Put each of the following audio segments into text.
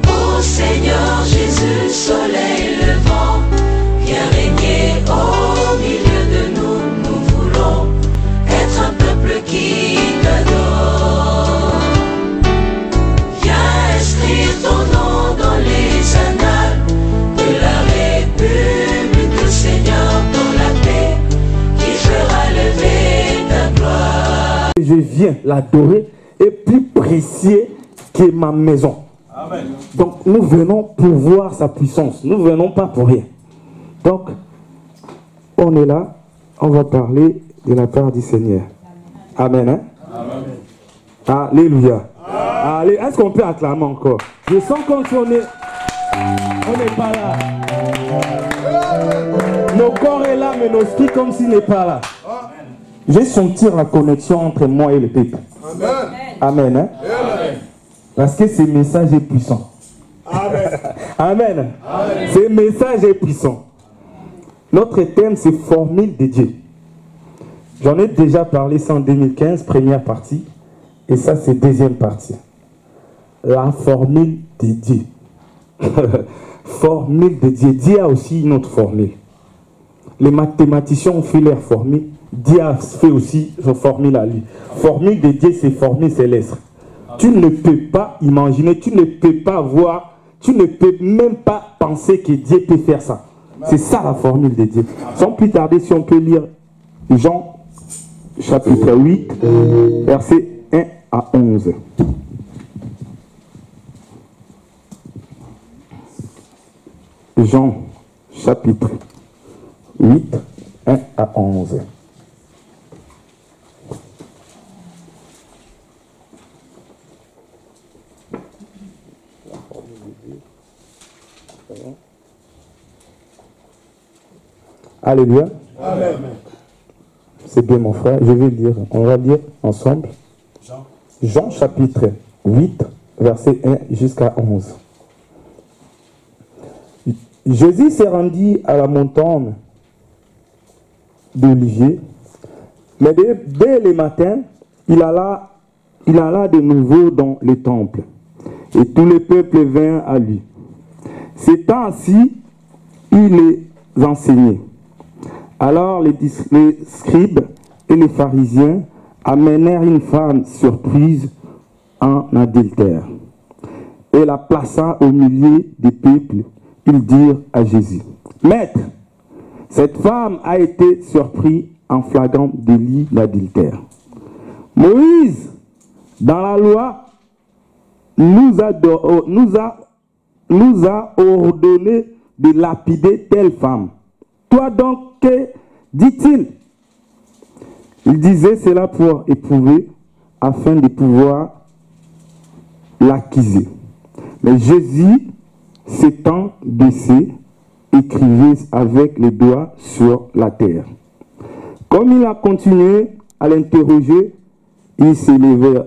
Ô Seigneur Jésus, soleil levant, viens régner au milieu de nous. Nous voulons être un peuple qui t'adore. Viens inscrire ton nom dans les annales de la République, Seigneur, dans la paix qui fera lever ta gloire. Je viens l'adorer est plus précieux que ma maison. Amen. Donc nous venons pour voir sa puissance. Nous ne venons pas pour rien. Donc on est là, on va parler de la part du Seigneur. Amen. Hein? Amen. Alléluia. Allez, est-ce qu'on peut acclamer encore? Je sens comme si on n'est pas là. Nos corps est là, mais nos esprits comme s'il n'est pas là. Je vais sentir la connexion entre moi et le peuple. Amen. Amen. Hein? Amen. Parce que ce message est puissant. Amen. Amen. Amen. Ce message est puissant. Notre thème, c'est formule de Dieu. J'en ai déjà parlé ça en 2015, première partie. Et ça, c'est deuxième partie. La formule de Dieu. Formule de Dieu. Dieu a aussi une autre formule. Les mathématiciens ont fait leur formule. Dieu a fait aussi son formule à lui. Formule de Dieu, c'est formule céleste. Tu ne peux pas imaginer, tu ne peux pas voir, tu ne peux même pas penser que Dieu peut faire ça. C'est ça la formule de Dieu. Sans plus tarder, si on peut lire Jean chapitre 8, versets 1 à 11. Jean chapitre 8, 1 à 11. Alléluia. Amen. C'est bien mon frère, je vais lire. On va lire ensemble. Jean chapitre 8, verset 1 jusqu'à 11. Jésus s'est rendu à la montagne d'Olivier, mais dès le matin, il alla de nouveau dans le temple, et tout le peuple vint à lui. S'étant assis, il les enseignait. Alors les scribes et les pharisiens amenèrent une femme surprise en adultère et la plaça au milieu des peuples. Ils dirent à Jésus: Maître, cette femme a été surprise en flagrant délit d'adultère. Moïse, dans la loi, nous a ordonné de lapider telle femme. Toi donc, que dit-il? Il disait cela pour éprouver, afin de pouvoir l'accuser. Mais Jésus, s'étant baissé, écrivait avec les doigts sur la terre. Comme il a continué à l'interroger, il s'éleva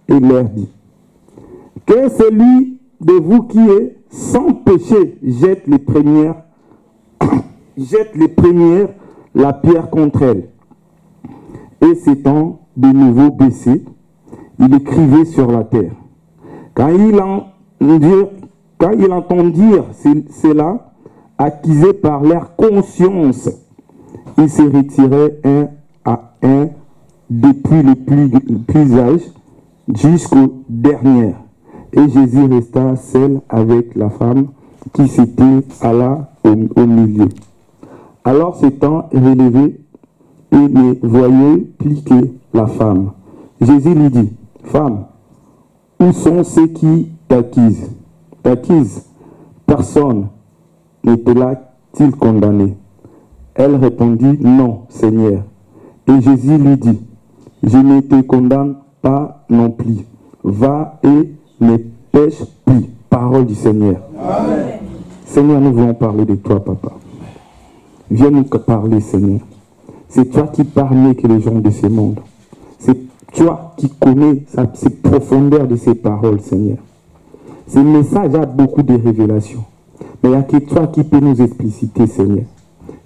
et leur dit: Que celui de vous qui est sans péché jette les premières la pierre contre elle. Et s'étant de nouveau baissé, il écrivait sur la terre. Quand ils entendirent cela, accusés par leur conscience, ils se retiraient un à un, depuis le plus âge jusqu'au dernier. Et Jésus resta seul avec la femme qui s'était alla au milieu. Alors s'étant relevé, il ne voyait plus que la femme. Jésus lui dit: Femme, où sont ceux qui t'accusent? Personne ne te l'a-t-il condamné? Elle répondit: Non, Seigneur. Et Jésus lui dit: Je ne te condamne pas non plus. Va et ne pêche plus. Parole du Seigneur. Amen. Seigneur, nous voulons parler de toi, Papa. Viens nous parler, Seigneur. C'est toi qui parles mieux que les gens de ce monde. C'est toi qui connais ces profondeurs de ces paroles, Seigneur. Ce message a beaucoup de révélations. Mais il n'y a que toi qui peux nous expliciter, Seigneur.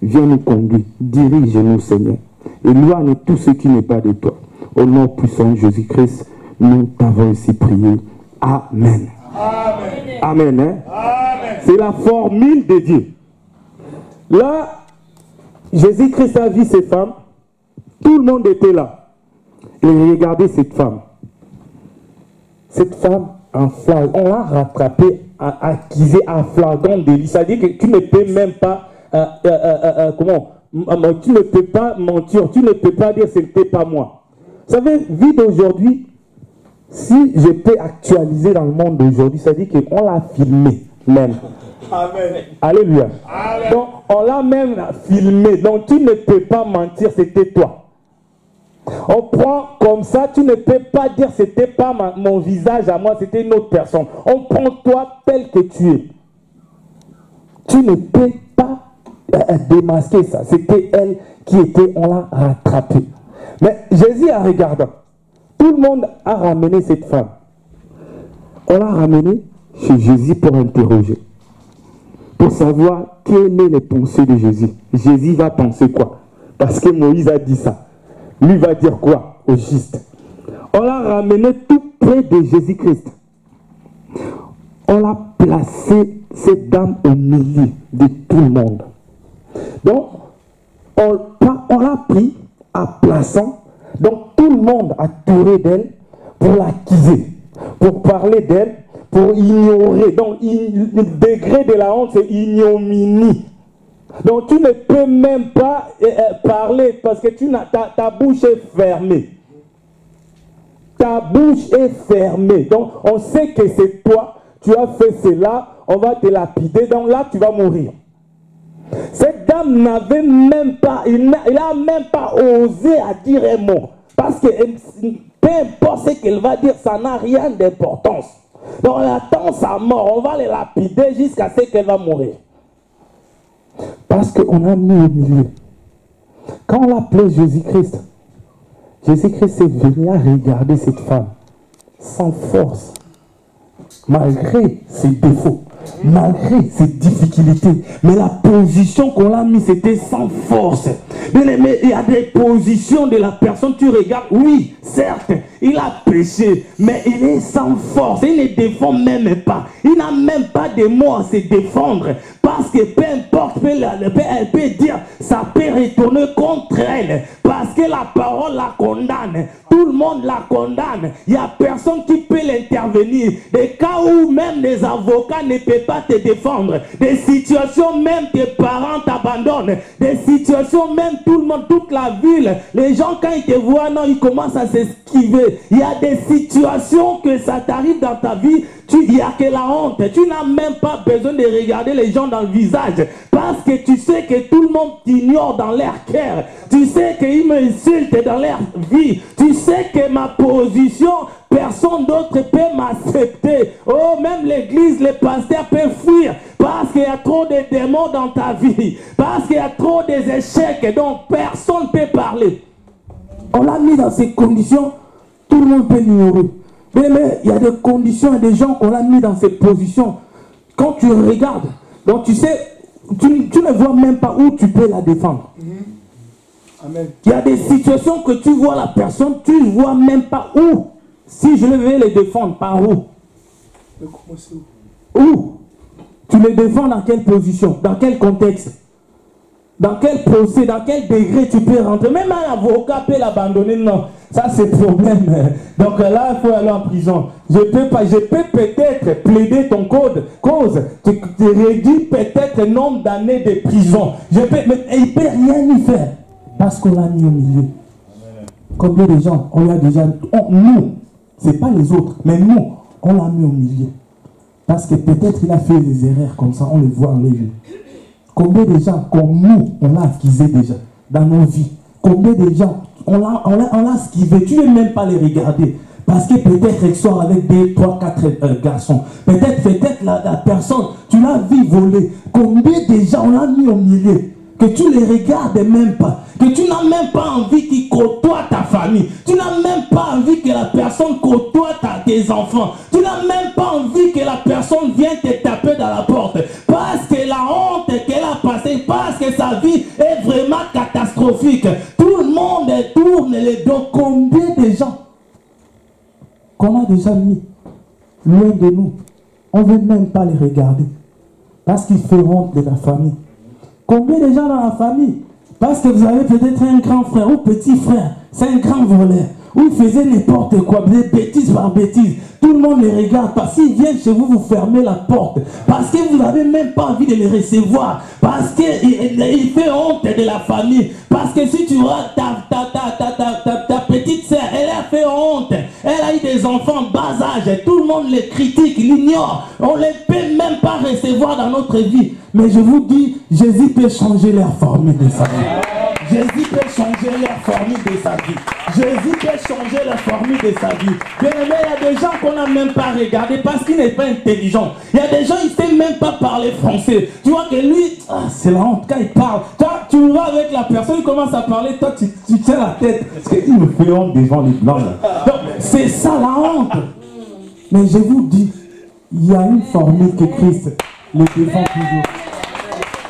Viens nous conduire, dirige-nous, Seigneur. Éloigne tout ce qui n'est pas de toi. Au nom puissant de Jésus-Christ, nous t'avons ainsi prié. Amen. Amen. Amen. Hein? Amen. C'est la formule de Dieu. Là, Jésus-Christ a vu ces femmes. Tout le monde était là. Et regardez cette femme. Cette femme, en flagrant, on l'a rattrapée, accusée en flagrant délit. C'est-à-dire que tu ne peux même pas, tu ne peux pas mentir, tu ne peux pas dire ce n'était pas moi. Vous savez, vie d'aujourd'hui, si je peux actualiser dans le monde d'aujourd'hui, c'est-à-dire qu'on l'a filmé même. Amen. Alléluia. Amen. Donc, on l'a même filmé. Donc, tu ne peux pas mentir, c'était toi. On prend comme ça, tu ne peux pas dire c'était pas mon visage à moi, c'était une autre personne. On prend toi tel que tu es. Tu ne peux pas démasquer ça. C'était elle qui était, on l'a rattrapée. Mais Jésus a regardé. Tout le monde a ramené cette femme. On l'a ramenée chez Jésus pour interroger. Pour savoir quelles sont les pensées de Jésus. Jésus va penser quoi? Parce que Moïse a dit ça. Lui va dire quoi au juste? On l'a ramené tout près de Jésus-Christ. On l'a placé, cette dame, au milieu de tout le monde. Donc, on l'a pris en plaçant. Donc, tout le monde a tourné d'elle pour l'accuser, pour parler d'elle, pour ignorer. Donc, le degré de la honte, c'est ignominie. Donc tu ne peux même pas parler parce que ta bouche est fermée. Ta bouche est fermée. Donc on sait que c'est toi, tu as fait cela, on va te lapider, donc là tu vas mourir. Cette dame n'avait même pas, il n'a même pas osé à dire un mot. Parce que peu importe ce qu'elle va dire, ça n'a rien d'importance. Donc on attend sa mort, on va les lapider jusqu'à ce qu'elle va mourir. Parce qu'on a mis au milieu. Quand on l'appelait Jésus-Christ, Jésus-Christ est venu à regarder cette femme sans force, malgré ses défauts, malgré ses difficultés. Mais la position qu'on l'a mise, c'était sans force. Mais il y a des positions de la personne, tu regardes, oui, certes, il a péché, mais il est sans force, il ne défend même pas. Il n'a même pas de mots à se défendre. Parce que peu importe, elle peut dire, ça peut retourner contre elle. Parce que la parole la condamne. Tout le monde la condamne. Il n'y a personne qui peut l'intervenir. Des cas où même les avocats ne peuvent pas te défendre. Des situations, même tes parents t'abandonnent. Des situations, même tout le monde, toute la ville. Les gens, quand ils te voient, non, ils commencent à s'esquiver. Il y a des situations que ça t'arrive dans ta vie. Il n'y a que la honte. Tu n'as même pas besoin de regarder les gens dans le visage. Parce que tu sais que tout le monde t'ignore dans leur cœur. Tu sais qu'ils m'insultent dans leur vie. Tu sais que ma position, personne d'autre peut m'accepter. Oh, même l'église, les pasteurs peuvent fuir. Parce qu'il y a trop de démons dans ta vie. Parce qu'il y a trop d'échecs. Donc personne ne peut parler. On l'a mis dans ces conditions. Tout le monde peut l'ignorer. Mais il y a des conditions et des gens qu'on a mis dans ces positions. Quand tu regardes, donc tu sais, tu ne vois même pas où tu peux la défendre. Amen. Il y a des situations que tu vois la personne, tu ne vois même pas où. Si je vais les défendre, par où? Où? Tu les défends dans quelle position? Dans quel contexte? Dans quel procès? Dans quel degré tu peux rentrer? Même un avocat peut l'abandonner. Non, ça c'est problème. Donc là, il faut aller en prison. Je peux peut-être plaider ton cause. Tu réduis peut-être le nombre d'années de prison. Mais il ne peut rien y faire. Parce qu'on l'a mis au milieu. Combien de gens, on l'a déjà... nous, ce n'est pas les autres, mais nous, on l'a mis au milieu. Parce que peut-être il a fait des erreurs comme ça, on les voit, on les vit. Combien de gens comme nous, on l'a accusé déjà dans nos vies? Combien de gens, on l'a esquivé, tu ne veux même pas les regarder. Parce que peut-être elle sort avec 2, 3, 4 garçons. Peut-être la personne, tu l'as vu voler. Combien de gens on l'a mis au milieu? Que tu ne les regardes même pas. Que tu n'as même pas envie qu'ils côtoient ta famille. Tu n'as même pas envie que la personne côtoie tes enfants. Tu n'as même pas envie que la personne vienne te taper dans la porte. Parce que la honte qu'elle a passée, parce que sa vie est vraiment catastrophique. Tout le monde tourne les dos. Combien de gens qu'on a déjà mis loin de nous. On ne veut même pas les regarder. Parce qu'ils feront de la famille. Combien de gens dans la famille? Parce que vous avez peut-être un grand frère ou petit frère. C'est un grand voleur. Ou il faisait n'importe quoi, des bêtises par bêtises. Tout le monde les regarde. Parce qu'ils viennent chez vous, vous fermez la porte. Parce que vous n'avez même pas envie de les recevoir. Parce qu'il fait honte de la famille. Parce que si tu vois ta petite sœur, elle a fait honte. Elle a eu des enfants bas âge. Tout le monde les critique, l'ignore. On ne les peut même pas recevoir dans notre vie. Mais je vous dis, Jésus peut changer leur formule de sa vie. Jésus peut changer leur formule de sa vie. Jésus peut changer la formule de sa vie. Bien aimé, il y a des gens qu'on n'a même pas regardé parce qu'il n'est pas intelligent. Il y a des gens, il ne sait même pas parler français. Tu vois que lui, c'est la honte quand il parle. Toi, tu vas avec la personne, il commence à parler, toi, tu tiens la tête. Parce qu'il me fait honte devant les blancs. Donc, c'est ça la honte. Mais je vous dis, il y a une formule que Christ le défend toujours.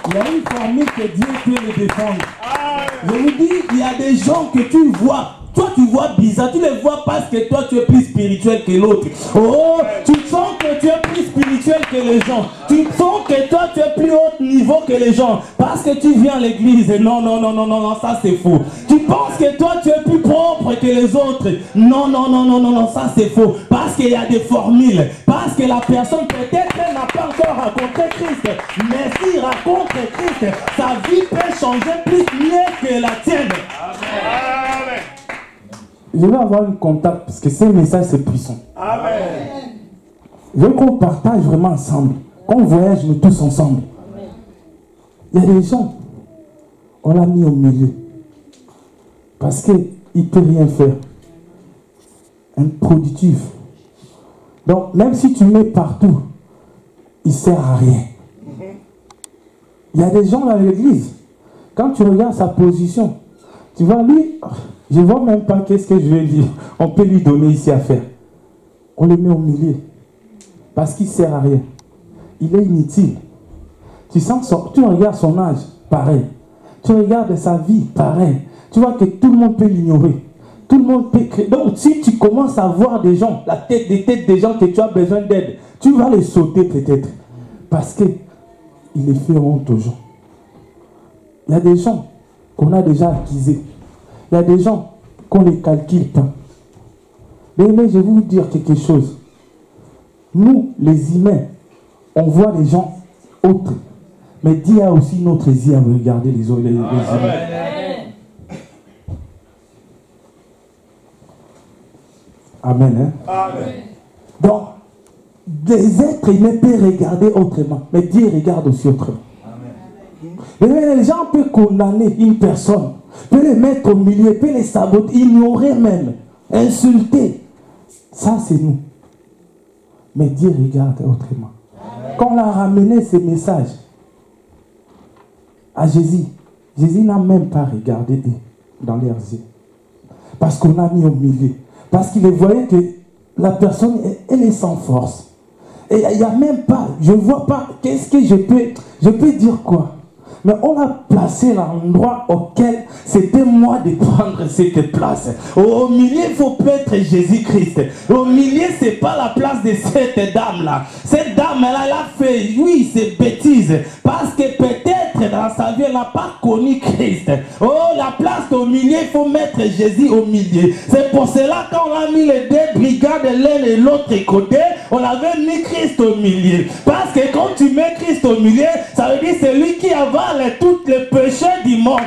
Il y a une formule que Dieu peut le défendre. Je vous dis, il y a des gens que tu vois. Toi, tu vois bizarre. Tu les vois parce que toi, tu es plus spirituel que l'autre. Oh, tu sens que tu es plus spirituel que les gens. Tu sens que toi, tu es plus haut niveau que les gens. Parce que tu viens à l'église. Non, non, non, non, non, non, ça c'est faux. Tu penses que toi, tu es plus propre que les autres. Non, non, non, non, non, non, ça c'est faux. Parce qu'il y a des formules. Parce que la personne, peut-être, elle n'a pas encore rencontré Christ. Mais s'il rencontre Christ, sa vie peut changer plus mieux que la tienne. Amen. Je vais avoir un contact parce que ce message c'est puissant. Amen. Je veux qu'on partage vraiment ensemble. Qu'on voyage nous tous ensemble. Amen. Il y a des gens, on l'a mis au milieu. Parce qu'il ne peut rien faire. Improductif. Donc même si tu mets partout, il ne sert à rien. Il y a des gens dans l'église, quand tu regardes sa position, tu vois lui... Je ne vois même pas qu'est-ce que je vais dire. On peut lui donner ici à faire. On le met au milieu. Parce qu'il ne sert à rien. Il est inutile. Tu regardes son âge, pareil. Tu regardes sa vie, pareil. Tu vois que tout le monde peut l'ignorer. Tout le monde peut créer. Donc si tu commences à voir des gens, des têtes des gens que tu as besoin d'aide, tu vas les sauter peut-être. Parce qu'il est fait honte aux gens. Il y a des gens qu'on a déjà accusés. Il y a des gens qu'on ne les calcule pas. Mais je vais vous dire quelque chose. Nous, les humains, on voit les gens autres. Mais Dieu a aussi notre yeux à regarder les autres. Les humains. Amen. Hein? Amen. Donc, les êtres humains peuvent regarder autrement. Mais Dieu regarde aussi autrement. Amen. Les gens peuvent condamner une personne. Peut les mettre au milieu, peut les saboter, ignorer même, insulter. Ça, c'est nous. Mais Dieu regarde autrement. Amen. Quand on a ramené ces messages à Jésus, Jésus n'a même pas regardé dans leurs yeux. Parce qu'on a mis au milieu. Parce qu'il voyait que la personne, elle est sans force. Et il n'y a même pas, je ne vois pas, qu'est-ce que je peux dire quoi? Mais on a placé l'endroit auquel c'était moi de prendre cette place. Au milieu, il faut mettre Jésus-Christ. Au milieu, ce n'est pas la place de cette dame-là. Cette dame-là, elle a fait, oui, c'est bêtise. Parce que peut-être dans sa vie, elle n'a pas connu Christ. Oh, la place au milieu, il faut mettre Jésus au milieu. C'est pour cela quand on a mis les deux brigades l'un et l'autre côté, on avait mis Christ au milieu. Parce que quand tu mets Christ au milieu, ça veut dire c'est lui qui avale tous les péchés du monde.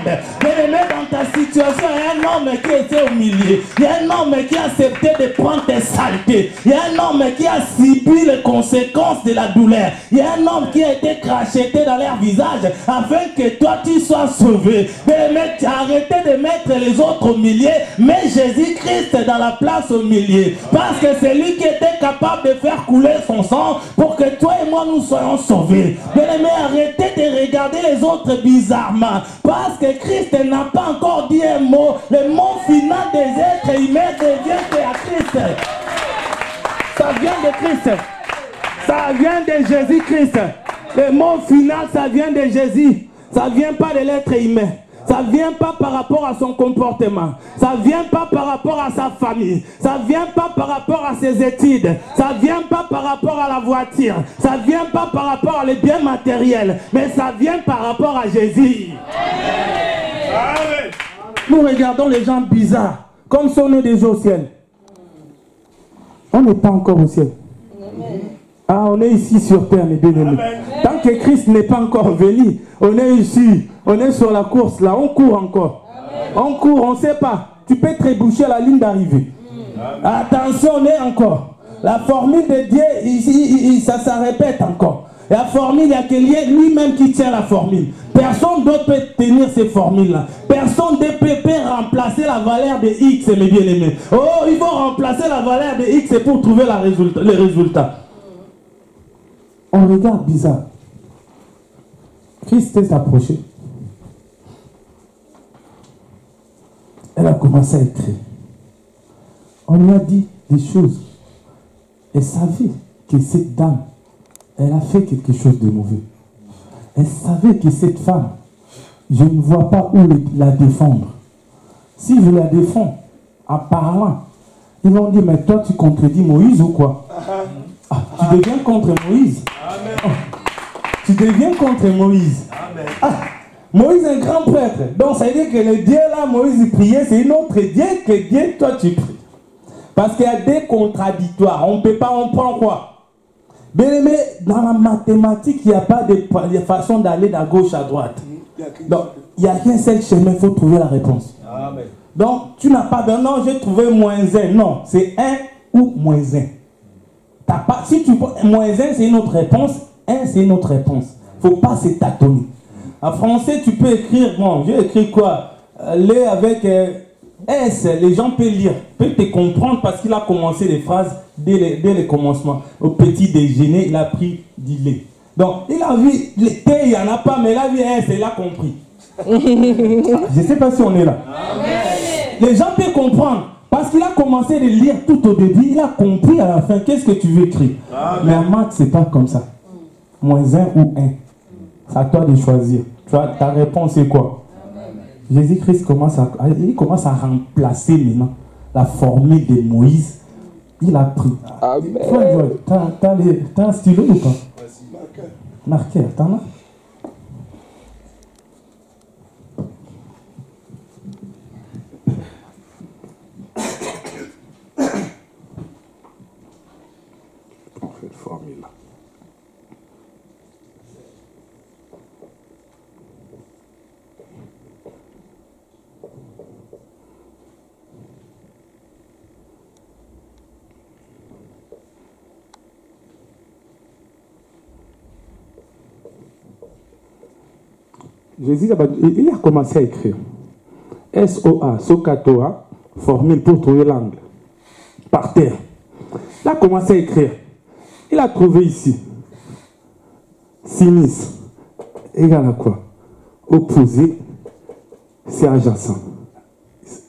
Mais dans ta situation, il y a un homme qui était au milieu. Il y a un homme qui a accepté de prendre tes saletés. Il y a un homme qui a subi les conséquences de la douleur. Il y a un homme qui a été cracheté dans leur visage afin que toi tu sois sauvé. Mais tu as arrêté de mettre les autres au milieu. Mais Jésus-Christ dans la place au milieu. Parce que c'est lui qui était capable de faire couler son sang pour que toi et moi nous soyons sauvés. Mais arrêtez de regarder les autres bizarrement. Parce que Christ n'a pas encore dit un mot. Le mot final des êtres humains devient Christ. Ça vient de Christ. Ça vient de Jésus-Christ. Le mot final, ça vient de Jésus. Ça ne vient pas de l'être humain. Ça ne vient pas par rapport à son comportement. Ça ne vient pas par rapport à sa famille. Ça ne vient pas par rapport à ses études. Ça ne vient pas par rapport à la voiture. Ça ne vient pas par rapport à les biens matériels. Mais ça vient par rapport à Jésus. Amen. Nous regardons les gens bizarres. Comme si on est déjà au ciel. On n'est pas encore au ciel. Ah, on est ici sur terre, mes bien-aimés. Tant que Christ n'est pas encore venu, on est ici. On est sur la course là. On court encore. On court, on ne sait pas. Tu peux trébucher à la ligne d'arrivée. Attention, on est encore. La formule de Dieu, ici, ça répète encore. La formule, il n'y a que lui-même qui tient la formule. Personne d'autre peut tenir ces formules-là. Personne d'autre peut remplacer la valeur de X, mes bien-aimés. Oh, il faut remplacer la valeur de X pour trouver le résultat. On regarde bizarre. Christ s'est approché. Elle a commencé à écrire. On lui a dit des choses. Elle savait que cette dame, elle a fait quelque chose de mauvais. Elle savait que cette femme, je ne vois pas où la défendre. Si je la défends en parlant, ils vont dire, mais toi tu contredis Moïse ou quoi? Ah, tu deviens contre Moïse. Oh, tu deviens contre Moïse. Ah, Moïse est un grand prêtre. Donc ça veut dire que le Dieu là, Moïse priait, c'est un autre Dieu que Dieu, toi tu pries. Parce qu'il y a des contradictoires. On ne peut pas, on prend quoi? Bien aimé, dans la mathématique, il n'y a pas de façon d'aller de gauche à droite. Donc, il n'y a qu'un seul chemin, il faut trouver la réponse. Amen. Donc, tu n'as pas de non, j'ai trouvé moins 1. Non, c'est 1 ou moins 1. Pas, si tu moins 1, c'est une autre réponse. 1, c'est une autre réponse. Il ne faut pas se tâtonner. En français, tu peux écrire, bon, j'ai écrit quoi? Les avec S, les gens peuvent lire, peuvent te comprendre parce qu'il a commencé les phrases dès le commencement. Au petit déjeuner, il a pris du lait. Donc, il a vu, le thé, il n'y en a pas, mais il a vu S, il a compris. Je ne sais pas si on est là. Amen. Les gens peuvent comprendre parce qu'il a commencé de lire tout au début, il a compris à la fin qu'est-ce que tu veux écrire. Amen. Mais en maths, ce n'est pas comme ça. Moins 1 ou 1. C'est à toi de choisir. Tu vois, ta réponse c'est quoi? Jésus-Christ commence à remplacer maintenant la formule de Moïse. Il a pris. Amen. T'as un stylo ou pas? Marqueur, t'en as? On fait une formule là. Jésus il a commencé à écrire. SOA, Sokatoa, formule pour trouver l'angle. Par terre. Il a commencé à écrire. Il a trouvé ici. Sinus. Égal à quoi? Opposé, c'est adjacent.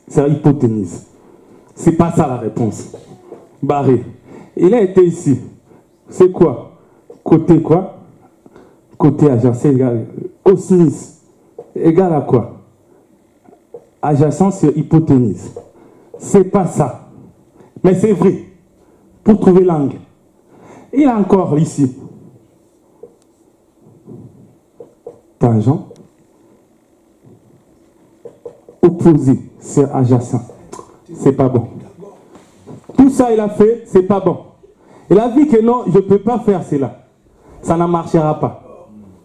C'est hypoténuse. C'est pas ça la réponse. Barré. Il a été ici. C'est quoi? Côté quoi? Côté adjacent égal. Cosinus. Égal à quoi? Adjacent sur hypoténuse. C'est pas ça. Mais c'est vrai. Pour trouver l'angle. Il a encore ici. Tangent. Opposé sur adjacent. C'est pas bon. Tout ça il a fait, c'est pas bon. Il a dit que non, je ne peux pas faire cela. Ça ne marchera pas.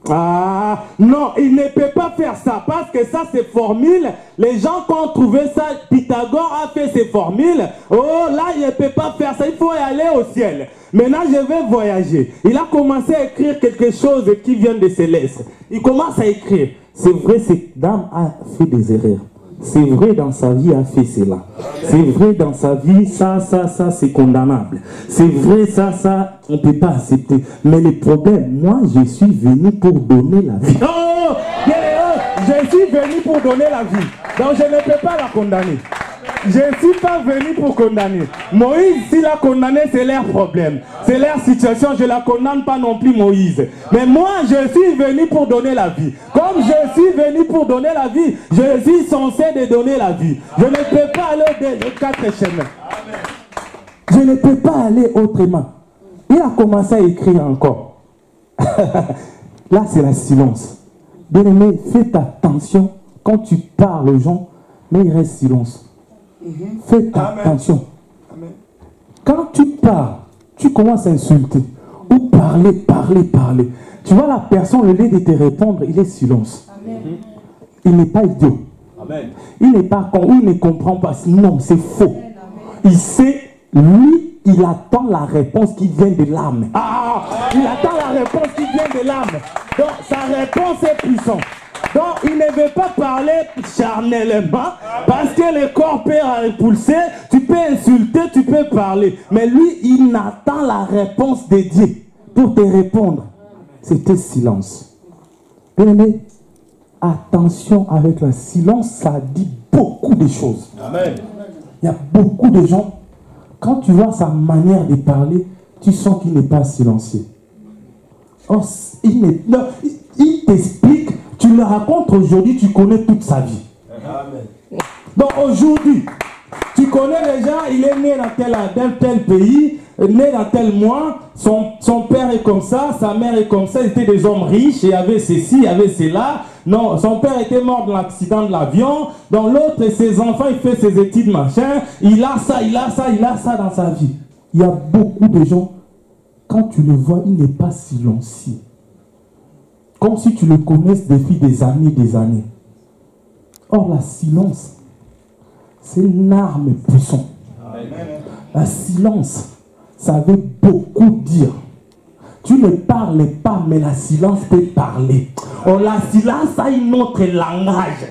Ah, non, il ne peut pas faire ça parce que ça c'est formule. Les gens qui ont trouvé ça, Pythagore a fait ses formules. Oh là, il ne peut pas faire ça, il faut y aller au ciel. Maintenant, je vais voyager. Il a commencé à écrire quelque chose qui vient de Céleste. Il commence à écrire. C'est vrai, cette dame a fait des erreurs. C'est vrai, dans sa vie, a fait cela. C'est vrai, dans sa vie, ça, c'est condamnable. C'est vrai, ça, on ne peut pas accepter. Mais le problème, moi, je suis venu pour donner la vie. Oh, je suis venu pour donner la vie. Donc, je ne peux pas la condamner. Je ne suis pas venu pour condamner. Moïse, s'il a condamné, c'est leur problème. C'est leur situation. Je ne la condamne pas non plus, Moïse. Mais moi, je suis venu pour donner la vie. Comme je suis venu pour donner la vie, je suis censé de donner la vie. Je ne peux pas aller aux 4 chemins. Je ne peux pas aller autrement. Il a commencé à écrire encore. Là, c'est la silence. Bien-aimé, faites attention quand tu parles aux gens, mais il reste silence. Faites attention. Amen. Quand tu parles, tu commences à insulter. Ou parler. Tu vois la personne, au lieu de te répondre, il est silence. Amen. Il n'est pas idiot. Amen. Il n'est pas con, il ne comprend pas. Non, c'est faux. Il sait, lui, il attend la réponse qui vient de l'âme. Il attend la réponse qui vient de l'âme. Donc, sa réponse est puissante. Donc, il ne veut pas parler charnellement, parce que le corps peut repulser, tu peux insulter, tu peux parler. Mais lui, il attend la réponse de Dieu pour te répondre. C'était silence. Bien-aimé, attention avec le silence, ça dit beaucoup de choses. Amen. Il y a beaucoup de gens, quand tu vois sa manière de parler, tu sens qu'il n'est pas silencieux. Oh, il t'explique, tu le racontes aujourd'hui, tu connais toute sa vie. Amen. Donc aujourd'hui, tu connais déjà, il est né dans tel pays, né dans tel mois, son père est comme ça, sa mère est comme ça, ils étaient des hommes riches, il y avait ceci, il y avait cela. Non, son père était mort dans l'accident de l'avion, dans l'autre, ses enfants, il fait ses études, machin, il a ça dans sa vie. Il y a beaucoup de gens, quand tu le vois, il n'est pas silencieux. Comme si tu le connaisses depuis des années. Or, la silence, c'est une arme puissante. La silence, ça veut beaucoup dire. Tu ne parles pas, mais la silence peut parler. Or, la silence a un autre langage.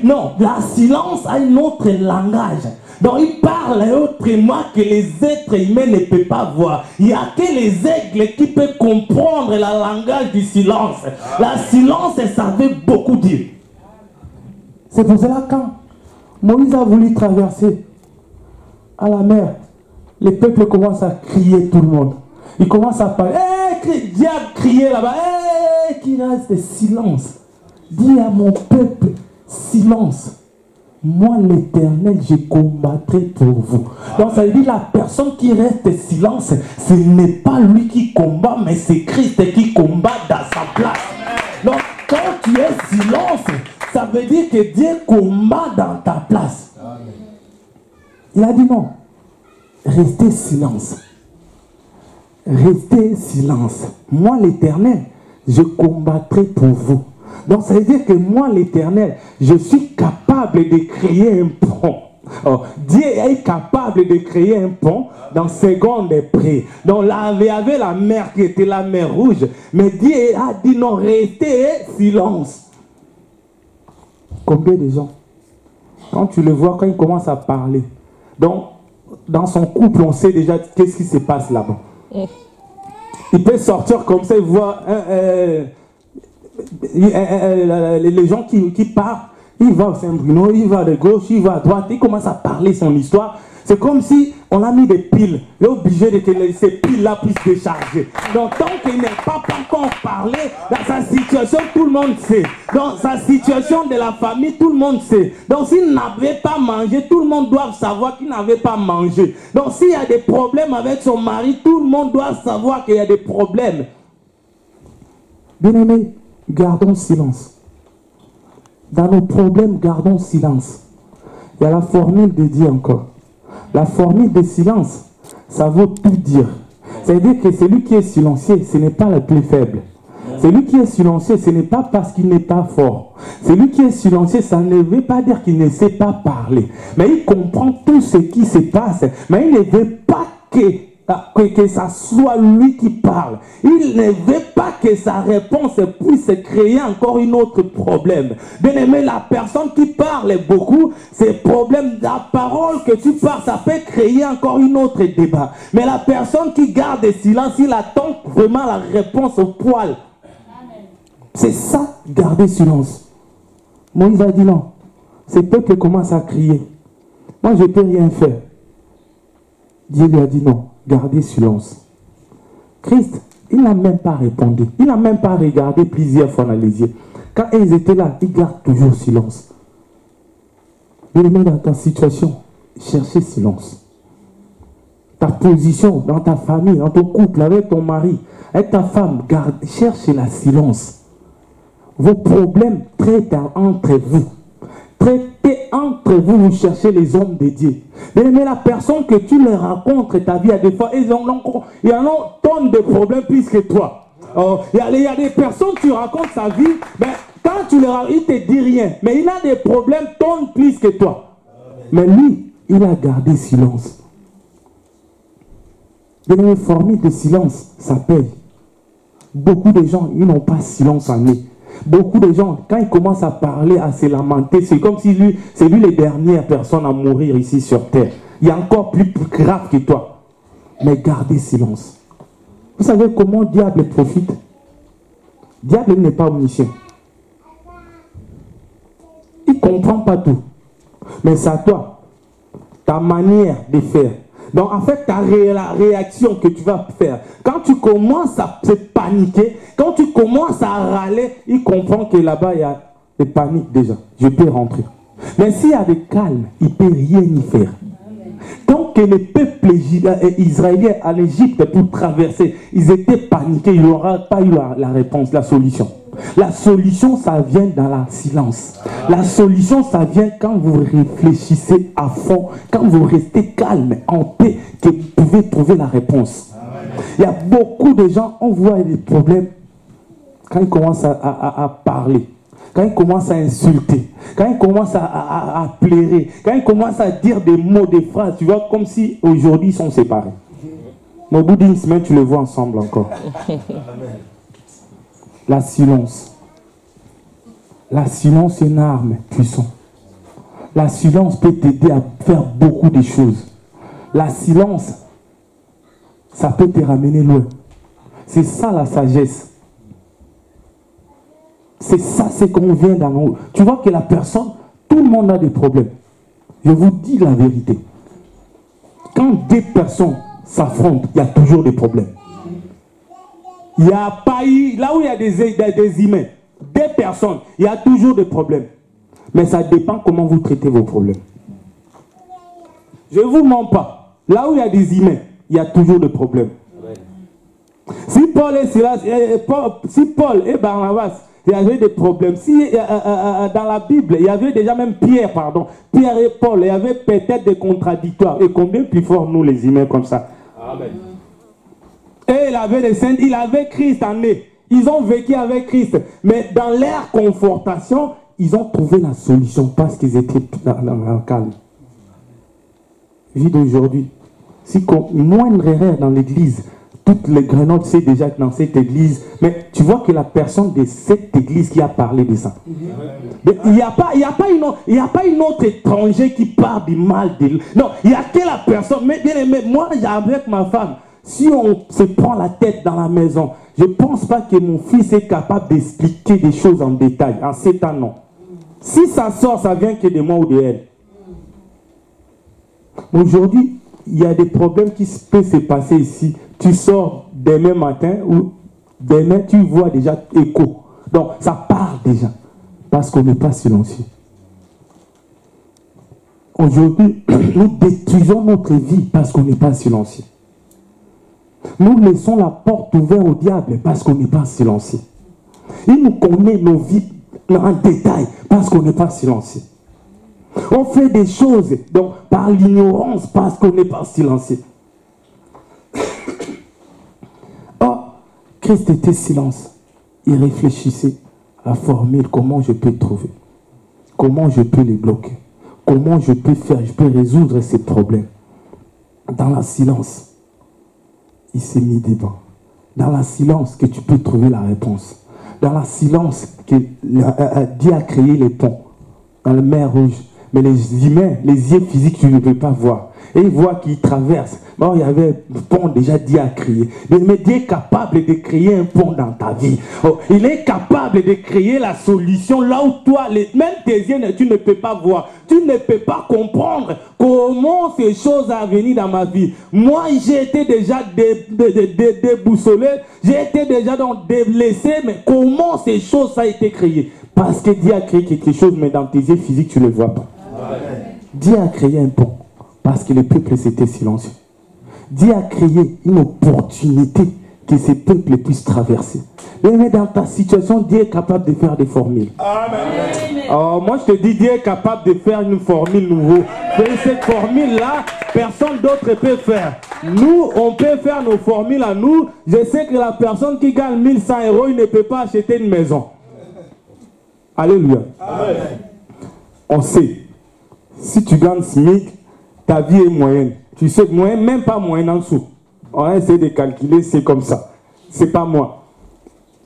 Non, la silence a un autre langage. Donc, il parle autrement que les êtres humains ne peuvent pas voir. Il n'y a que les aigles qui peuvent comprendre le langage du silence. La silence, ça veut beaucoup dire. C'est pour cela quand Moïse a voulu traverser à la mer, les peuples commencent à crier tout le monde. Ils commencent à parler. Dieu a crié là-bas. Qu'il reste silence. Dis à mon peuple, silence. Moi, l'Éternel, je combattrai pour vous. Donc, ça veut dire la personne qui reste silence, ce n'est pas lui qui combat, mais c'est Christ qui combat dans sa place. Donc, quand tu es silence, ça veut dire que Dieu combat dans ta place. Il a dit non. Restez silence. Restez silence. Moi, l'Éternel, je combattrai pour vous. Donc, ça veut dire que moi, l'Éternel, je suis capable de créer un pont. Oh, Dieu est capable de créer un pont dans seconde près. Donc, là, il y avait la mer qui était la mer rouge. Mais Dieu a dit non, restez silence. Combien de gens, quand tu le vois, quand il commence à parler, donc, dans son couple, on sait déjà qu'est-ce qui se passe là-bas. Il peut sortir comme ça, il voit les gens qui partent, il va au Saint-Bruno, il va de gauche, il va à droite, il commence à parler son histoire. C'est comme si on a mis des piles. Il est obligé de que ces piles-là puissent décharger. Donc, tant qu'il n'est pas encore parlé, dans sa situation, tout le monde sait. Dans sa situation de la famille, tout le monde sait. Donc, s'il n'avait pas mangé, tout le monde doit savoir qu'il n'avait pas mangé. Donc, s'il y a des problèmes avec son mari, tout le monde doit savoir qu'il y a des problèmes. Bien-aimés, gardons silence. Dans nos problèmes, gardons silence. Il y a la formule de Dieu encore. La formule de silence, ça veut tout dire. C'est-à-dire que celui qui est silencieux, ce n'est pas le plus faible. Celui qui est silencieux, ce n'est pas parce qu'il n'est pas fort. Celui qui est silencieux, ça ne veut pas dire qu'il ne sait pas parler. Mais il comprend tout ce qui se passe. Mais il ne veut pas que ça soit lui qui parle. Il ne veut pas que sa réponse puisse créer encore un autre problème. Bien aimé, la personne qui parle beaucoup, ces problèmes, la parole que tu parles, ça peut créer encore un autre débat. Mais la personne qui garde le silence, il attend vraiment la réponse au poil. C'est ça, garder silence. Moïse a dit non. Ces peuples commencent à crier. Moi, je ne peux rien faire. Dieu lui a dit non. Gardez silence. Christ, il n'a même pas répondu. Il n'a même pas regardé plusieurs fois dans les yeux. Quand ils étaient là, il garde toujours silence. Bien-aimé, dans ta situation, cherchez silence. ta position dans ta famille, dans ton couple, avec ton mari, avec ta femme, cherchez la silence. Vos problèmes, traitez entre vous. Traitez entre vous, vous cherchez les hommes de Dieu. Mais la personne que tu leur racontes ta vie, à des fois, ils en ont tonnes de problèmes plus que toi. Il y a des personnes, tu racontes sa vie, mais quand tu leur racontes, il ne te dit rien. Mais il a des problèmes tonnes plus que toi. Mais lui, il a gardé silence. Une formule de silence, ça paye. Beaucoup de gens, ils n'ont pas silence en eux. Beaucoup de gens, quand ils commencent à parler, à se lamenter, c'est comme si c'est lui les dernières personnes à mourir ici sur terre. Il y a encore plus grave que toi. Mais gardez silence. Vous savez comment le diable profite? Le diable n'est pas omniscient. Il ne comprend pas tout. Mais c'est à toi, ta manière de faire. Donc en fait, la réaction que tu vas faire, quand tu commences à te paniquer, quand tu commences à râler, il comprend que là-bas, il y a des paniques déjà. Je peux rentrer. Mais s'il y a des calmes, il ne peut rien y faire. Tant que le peuple israélien en Égypte pour traverser, ils étaient paniqués, il n'aura pas eu la réponse, la solution. La solution, ça vient dans la silence. La solution, ça vient quand vous réfléchissez à fond, quand vous restez calme, en paix, que vous pouvez trouver la réponse. Il y a beaucoup de gens, on voit des problèmes quand ils commencent à parler, quand ils commencent à insulter, quand ils commencent à pleurer, quand ils commencent à dire des mots, des phrases, tu vois, comme si aujourd'hui ils sont séparés. Mais au bout d'une semaine, tu les vois ensemble encore. La silence. La silence est une arme puissante. La silence peut t'aider à faire beaucoup de choses. La silence, ça peut te ramener loin. C'est ça la sagesse. C'est ça, c'est qu'on vient dans nous. Tu vois que la personne, tout le monde a des problèmes. Je vous dis la vérité. Quand deux personnes s'affrontent, il y a toujours des problèmes. Il n'y a pas eu, là où il y a des humains, des personnes, il y a toujours des problèmes. Mais ça dépend comment vous traitez vos problèmes. Je ne vous mens pas. Là où il y a des humains, il y a toujours des problèmes. Si Paul et Barnabas, il y avait des problèmes. Si dans la Bible, il y avait déjà même Pierre et Paul, il y avait peut-être des contradictoires. Et combien plus fort nous les humains comme ça? Amen. Et il avait les saints, il avait Christ en eux. Ils ont vécu avec Christ. Mais dans leur confortation, ils ont trouvé la solution parce qu'ils étaient dans le calme. Vie d'aujourd'hui. Si moindre erreur dans l'église, toutes les Grenobles, c'est déjà dans cette église. Mais tu vois que la personne de cette église qui a parlé de ça. Mais il n'y a pas une autre étranger qui parle du mal de lui. Non, il n'y a que la personne. Mais moi, avec ma femme, si on se prend la tête dans la maison, je ne pense pas que mon fils est capable d'expliquer des choses en détail. En 7 ans, non. Si ça sort, ça vient que de moi ou de elle. Aujourd'hui, il y a des problèmes qui peuvent se passer ici. Tu sors demain matin ou demain, tu vois déjà écho. Donc, ça part déjà. Parce qu'on n'est pas silencieux. Aujourd'hui, nous détruisons notre vie parce qu'on n'est pas silencieux. Nous laissons la porte ouverte au diable parce qu'on n'est pas silencieux. Il nous connaît nos vies en détail parce qu'on n'est pas silencieux. On fait des choses donc, par l'ignorance parce qu'on n'est pas silencieux. Oh, Christ était silence. Il réfléchissait à la formule, comment je peux trouver, comment je peux les bloquer, comment je peux faire, je peux résoudre ces problèmes. Dans la silence. Il s'est mis devant. Dans la silence que tu peux trouver la réponse. Dans la silence que Dieu a créé les ponts. Dans la mer Rouge. Mais les humains, les yeux physiques, tu ne peux pas voir. Et ils voient qu'ils traversent. Bon, il y avait un pont déjà Dieu a créé. Mais Dieu est capable de créer un pont dans ta vie. Oh, il est capable de créer la solution là où toi, même tes yeux, tu ne peux pas voir. Tu ne peux pas comprendre comment ces choses sont venues dans ma vie. Moi, j'ai été déjà déboussolé. J'ai été déjà blessé. Mais comment ces choses ont été créées? Parce que Dieu a créé quelque chose, mais dans tes yeux physiques, tu ne le vois pas. Amen. Dieu a créé un pont parce que le peuple s'était silencieux. Dieu a créé une opportunité que ces peuples puissent traverser. Mais dans ta situation, Dieu est capable de faire des formules. Amen. Alors, moi, je te dis, Dieu est capable de faire une formule nouvelle. Mais cette formule-là, personne d'autre peut faire. Nous, on peut faire nos formules à nous. Je sais que la personne qui gagne 1100 €, il ne peut pas acheter une maison. Alléluia. Amen. On sait, si tu gagnes SMIC, ta vie est moyenne. Tu sais, moyenne, même pas moyenne en dessous. On a essayé de calculer, c'est comme ça. C'est pas moi.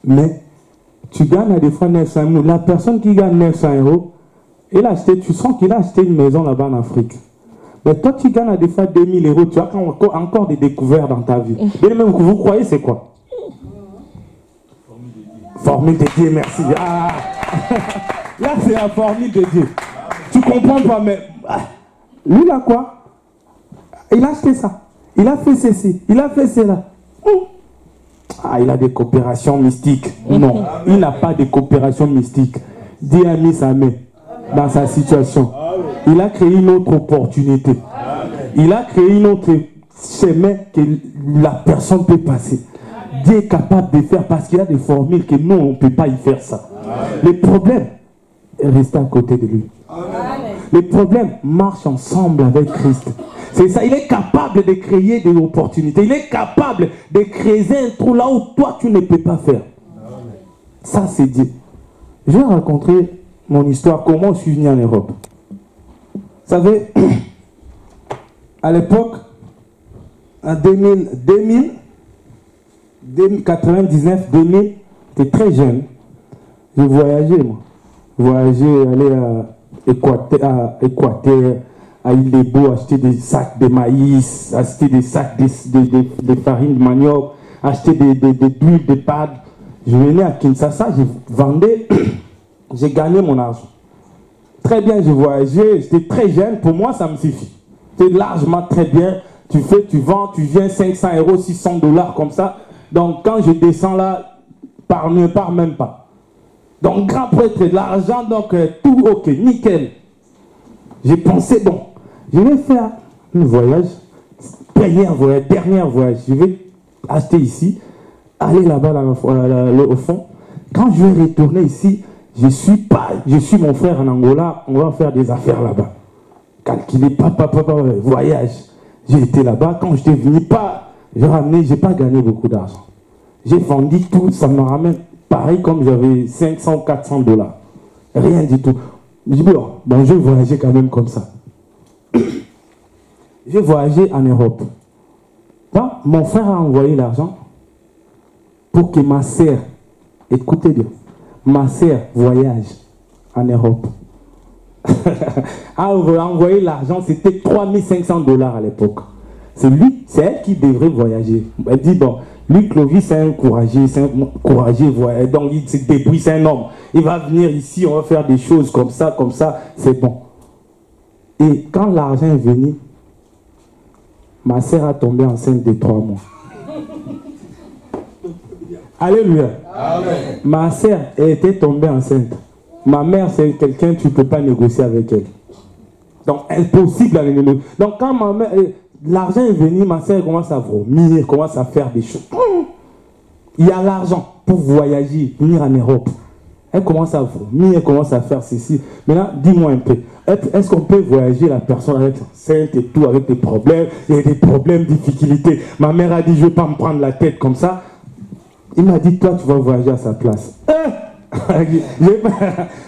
Mais tu gagnes à des fois 900 €. La personne qui gagne 900 €, il a acheté, tu sens qu'il a acheté une maison là-bas en Afrique. Mais toi, tu gagnes à des fois 2000 €. Tu as encore des découvertes dans ta vie. Et même vous croyez, c'est quoi? Formule de Dieu, merci. Ah. Là, c'est la formule de Dieu. Tu comprends pas, mais lui, là, quoi? Il a acheté ça. Il a fait ceci. Il a fait cela. Ah, il a des coopérations mystiques. Non, il n'a pas de coopération mystique. Dieu a mis sa main dans sa situation. Il a créé une autre opportunité. Il a créé une autre chemin que la personne peut passer. Dieu est capable de faire parce qu'il y a des formules que nous, on ne peut pas y faire ça. Le problème est rester à côté de lui. Le problème marche ensemble avec Christ. C'est ça, il est capable de créer des opportunités. Il est capable de creuser un trou là où toi, tu ne peux pas faire. Ça, c'est Dieu. Je vais raconter mon histoire, comment je suis venu en Europe. Vous savez, à l'époque, en 99, 2000, j'étais très jeune. Je voyageais, moi. Je voyageais, aller à Équateur, à Île-des-Beaux, acheter des sacs de maïs, acheter des sacs de farine de manioc, acheter des d'huile de pâte. Je venais à Kinshasa, je vendais, j'ai gagné mon argent. Très bien, je voyageais, j'étais très jeune, pour moi ça me suffit. C'est largement très bien, tu fais, tu vends, tu viens 500 €, 600 $, comme ça. Donc quand je descends là, ne pars même pas. Donc grand prêtre, de l'argent, donc tout ok, nickel. J'ai pensé, bon, je vais faire un voyage, dernier voyage, je vais acheter ici, aller là-bas au fond. Quand je vais retourner ici, je suis mon frère en Angola, on va faire des affaires là-bas. Calculer, voyage. J'ai été là-bas, quand j'étais venu, j'ai pas gagné beaucoup d'argent. J'ai vendu tout, ça me ramène pareil comme j'avais 500, 400 $. Rien du tout. Je dis, bon, je vais voyager quand même comme ça. J'ai voyagé en Europe. Donc, mon frère a envoyé l'argent pour que ma sœur, écoutez bien, ma sœur voyage en Europe. A envoyé l'argent, c'était 3500 $ à l'époque. C'est elle qui devrait voyager. Elle dit, bon, lui, Clovis, c'est un courageux, donc il se débrouille, c'est un homme. Il va venir ici, on va faire des choses comme ça, c'est bon. Et quand l'argent est venu, ma sœur a tombé enceinte de 3 mois. Alléluia. Amen. Ma sœur était tombée enceinte. Ma mère, c'est quelqu'un, tu ne peux pas négocier avec elle. Donc, impossible à négocier. Donc, quand l'argent est venu, ma sœur commence à vomir, commence à faire des choses. Il y a l'argent pour voyager, venir en Europe. Elle commence à vomir, elle commence à faire ceci. Maintenant, dis-moi un peu, est-ce qu'on peut voyager la personne avec enceinte et tout, avec des problèmes, il y a des problèmes, difficultés. Ma mère a dit, je ne vais pas me prendre la tête comme ça. Il m'a dit, toi, tu vas voyager à sa place.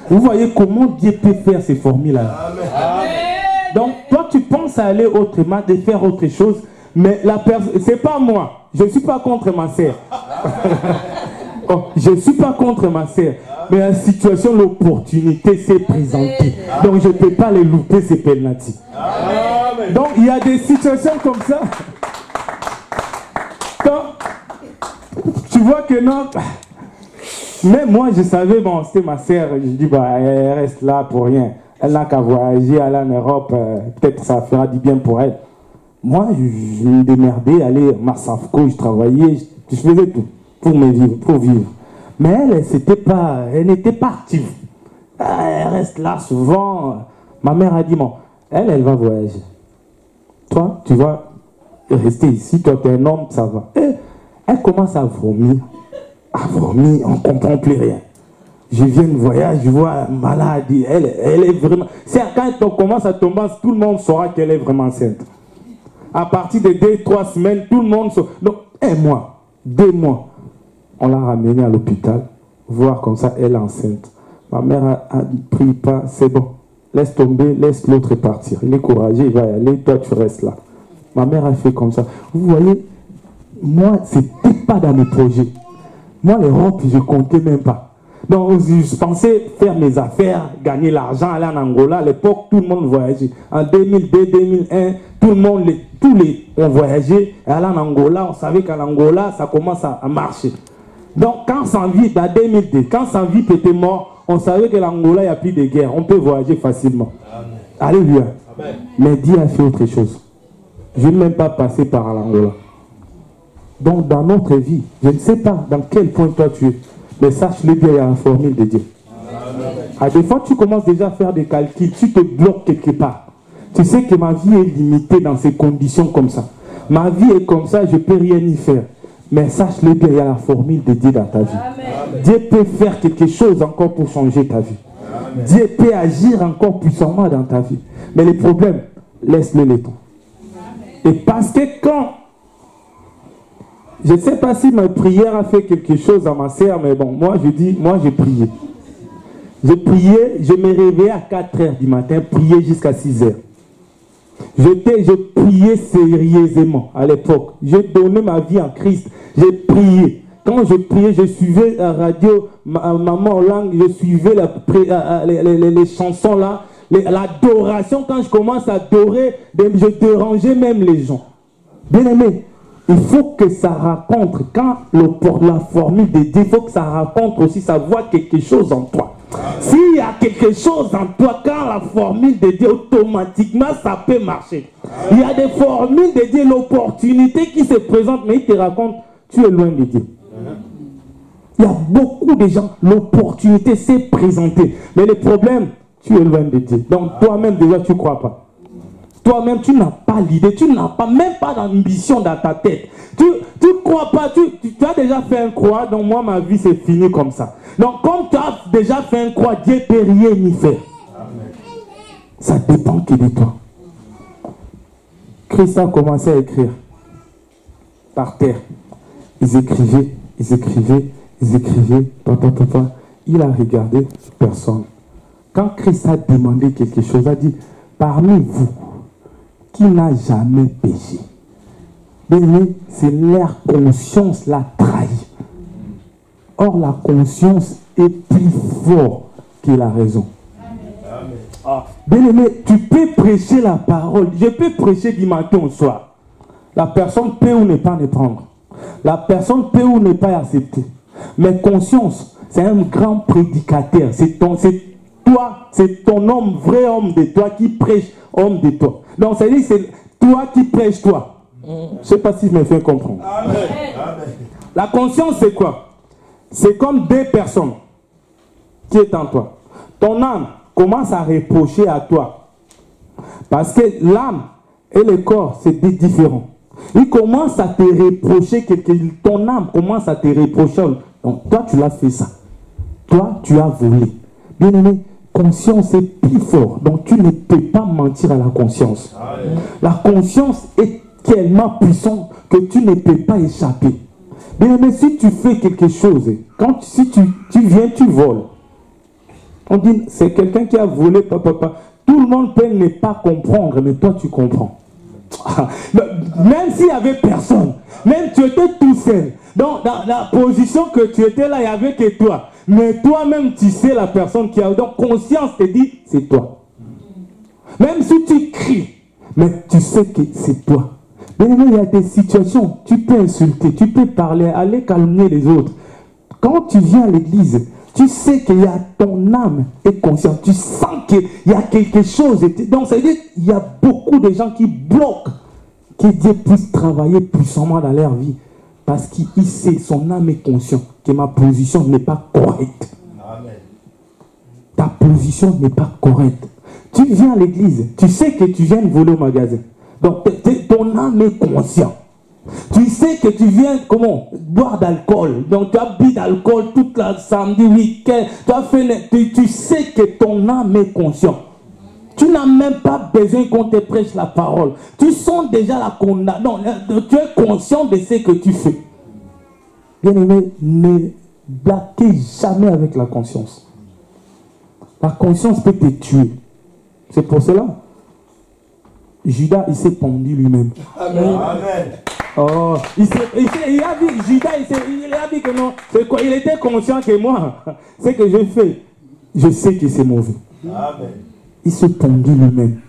Vous voyez comment Dieu peut faire ces formules-là. Donc, toi, tu penses à aller autrement, de faire autre chose, mais la personne, c'est pas moi. Je ne suis pas contre ma sœur. Je ne suis pas contre ma sœur. Mais la situation, l'opportunité s'est présentée. Donc, je ne peux pas les louper, ces pénaltys. Donc, il y a des situations comme ça. Donc, tu vois que non. Mais moi, je savais, bon, c'était ma sœur. Je dis, elle reste là pour rien. Elle n'a qu'à voyager, aller en Europe. Peut-être ça fera du bien pour elle. Moi, je me démerdais, aller à Massafco, je travaillais, je faisais tout pour vivre. Mais elle n'était pas active. Elle reste là souvent. Ma mère a dit, bon, elle va voyager. Toi, tu vas rester ici, toi tu es un homme, ça va. Et elle commence à vomir, on ne comprend plus rien. Je viens de voyage, je vois malade, elle est vraiment... Quand on commence à tomber, tout le monde saura qu'elle est vraiment enceinte. À partir de 2-3 semaines, tout le monde saura. Donc, 1 mois, 2 mois, on l'a ramenée à l'hôpital, voir comme ça, elle est enceinte. Ma mère a dit, prie pas, c'est bon. Laisse tomber, laisse l'autre partir. Il est courageux, il va y aller, toi tu restes là. Ma mère a fait comme ça. Vous voyez, moi, c'était pas dans mes projets. Moi, l'Europe, je comptais même pas. Donc, je pensais faire mes affaires, gagner l'argent, aller en Angola. À l'époque, tout le monde voyageait. En 2002, 2001, tous les ont voyagé. Aller en Angola, on savait qu'en Angola, ça commence à marcher. Donc, quand Saint-Vip, en 2002, quand Saint-Vip était mort, on savait que l'Angola, il n'y a plus de guerre. On peut voyager facilement. Amen. Alléluia. Amen. Mais Dieu a fait autre chose. Je n'ai même pas passé par l'Angola. Donc, dans notre vie, je ne sais pas dans quel point toi tu es, mais sache-le bien, il y a la formule de Dieu. Amen. À des fois, tu commences déjà à faire des calculs, tu te bloques quelque part. Tu sais que ma vie est limitée dans ces conditions comme ça. Ma vie est comme ça, je ne peux rien y faire. Mais sache-le bien, il y a la formule de Dieu dans ta vie. Amen. Dieu peut faire quelque chose encore pour changer ta vie. Amen. Dieu peut agir encore puissamment dans ta vie. Mais les problèmes, laisse-le le temps. Et parce que quand... Je ne sais pas si ma prière a fait quelque chose à ma sœur, mais bon, moi je dis, moi j'ai prié. J'ai prié, je me réveillais à 4 h du matin, prier jusqu'à 6 h. Je priais sérieusement à l'époque. J'ai donné ma vie en Christ. J'ai prié. Quand je priais, je suivais la radio, Maman Hollande, je suivais les chansons là, l'adoration. Quand je commence à adorer, je dérangeais même les gens. Bien aimé, il faut que ça raconte, quand la formule de Dieu, il faut que ça raconte aussi, ça voit quelque chose en toi. S'il y a quelque chose en toi, quand la formule de Dieu, automatiquement, ça peut marcher. Il y a des formules de Dieu, l'opportunité qui se présente, mais il te raconte, tu es loin de Dieu. Il y a beaucoup de gens, l'opportunité s'est présentée. Mais le problème, tu es loin de Dieu. Donc toi-même déjà, tu ne crois pas. Toi-même, tu n'as pas l'idée, tu n'as pas, même pas d'ambition dans ta tête. Tu ne crois pas, tu as déjà fait un croix, donc moi, ma vie, c'est fini comme ça. Donc, comme tu as déjà fait un croix, Dieu ne peut rien y faire. Amen. Ça dépend que de toi. Christ a commencé à écrire par terre. Ils écrivaient. Papa. Il a regardé personne. Quand Christ a demandé quelque chose, il a dit, parmi vous, qui n'a jamais péché? Mais c'est leur conscience l'a trahi. Or, la conscience est plus forte que la raison. Ah. Bien aimé, tu peux prêcher la parole. Je peux prêcher du matin au soir. La personne peut ou ne pas le prendre. La personne peut ou ne pas accepter. Mais conscience, c'est un grand prédicateur. C'est toi, c'est ton homme, vrai homme de toi qui prêche homme de toi. Donc, c'est-à-dire c'est toi qui prêches toi. Je ne sais pas si je me fais comprendre. Amen. La conscience, c'est quoi? C'est comme deux personnes qui est en toi. Ton âme commence à reprocher à toi. Parce que l'âme et le corps, c'est différent. Il commence à te reprocher ton âme commence à te reprocher. Donc, toi, tu l'as fait ça. Toi, tu as volé. Bien aimé, conscience est plus fort. Donc, tu ne peux pas mentir à la conscience. Amen. La conscience est tellement puissante que tu ne peux pas échapper. Bien aimé, si tu fais quelque chose, si tu viens, tu voles. On dit, c'est quelqu'un qui a volé, papa. Tout le monde peut ne pas comprendre, mais toi, tu comprends. Même s'il n'y avait personne, même tu étais tout seul, donc dans la position que tu étais là, il n'y avait que toi. Mais toi-même, tu sais la personne qui a... Donc, conscience te dit, c'est toi. Même si tu cries, mais tu sais que c'est toi. Mais il y a des situations, tu peux insulter, tu peux parler, aller calmer les autres. Quand tu viens à l'église, tu sais qu'il y a ton âme est consciente. Tu sens qu'il y a quelque chose. Donc, ça veut dire qu'il y a beaucoup de gens qui bloquent que Dieu puisse travailler puissamment dans leur vie. Parce qu'il sait, son âme est consciente que ma position n'est pas correcte. Amen. Ta position n'est pas correcte. Tu viens à l'église, tu sais que tu viens de voler au magasin. Donc ton âme est consciente. Tu sais que tu viens, comment, boire d'alcool. Donc tu as bu d'alcool toute la samedi, week-end. Tu sais que ton âme est consciente. Tu n'as même pas besoin qu'on te prêche la parole. Tu sens déjà la condamnation. Tu es conscient de ce que tu fais. Bien-aimé, ne blaguez jamais avec la conscience. La conscience peut te tuer. C'est pour cela. Judas, il s'est pendu lui-même. Amen. Oh, il a dit, Judas, il a dit que non, quoi, il était conscient que moi, ce que je fais, je sais que c'est mauvais. Amen. Il se pendu lui-même.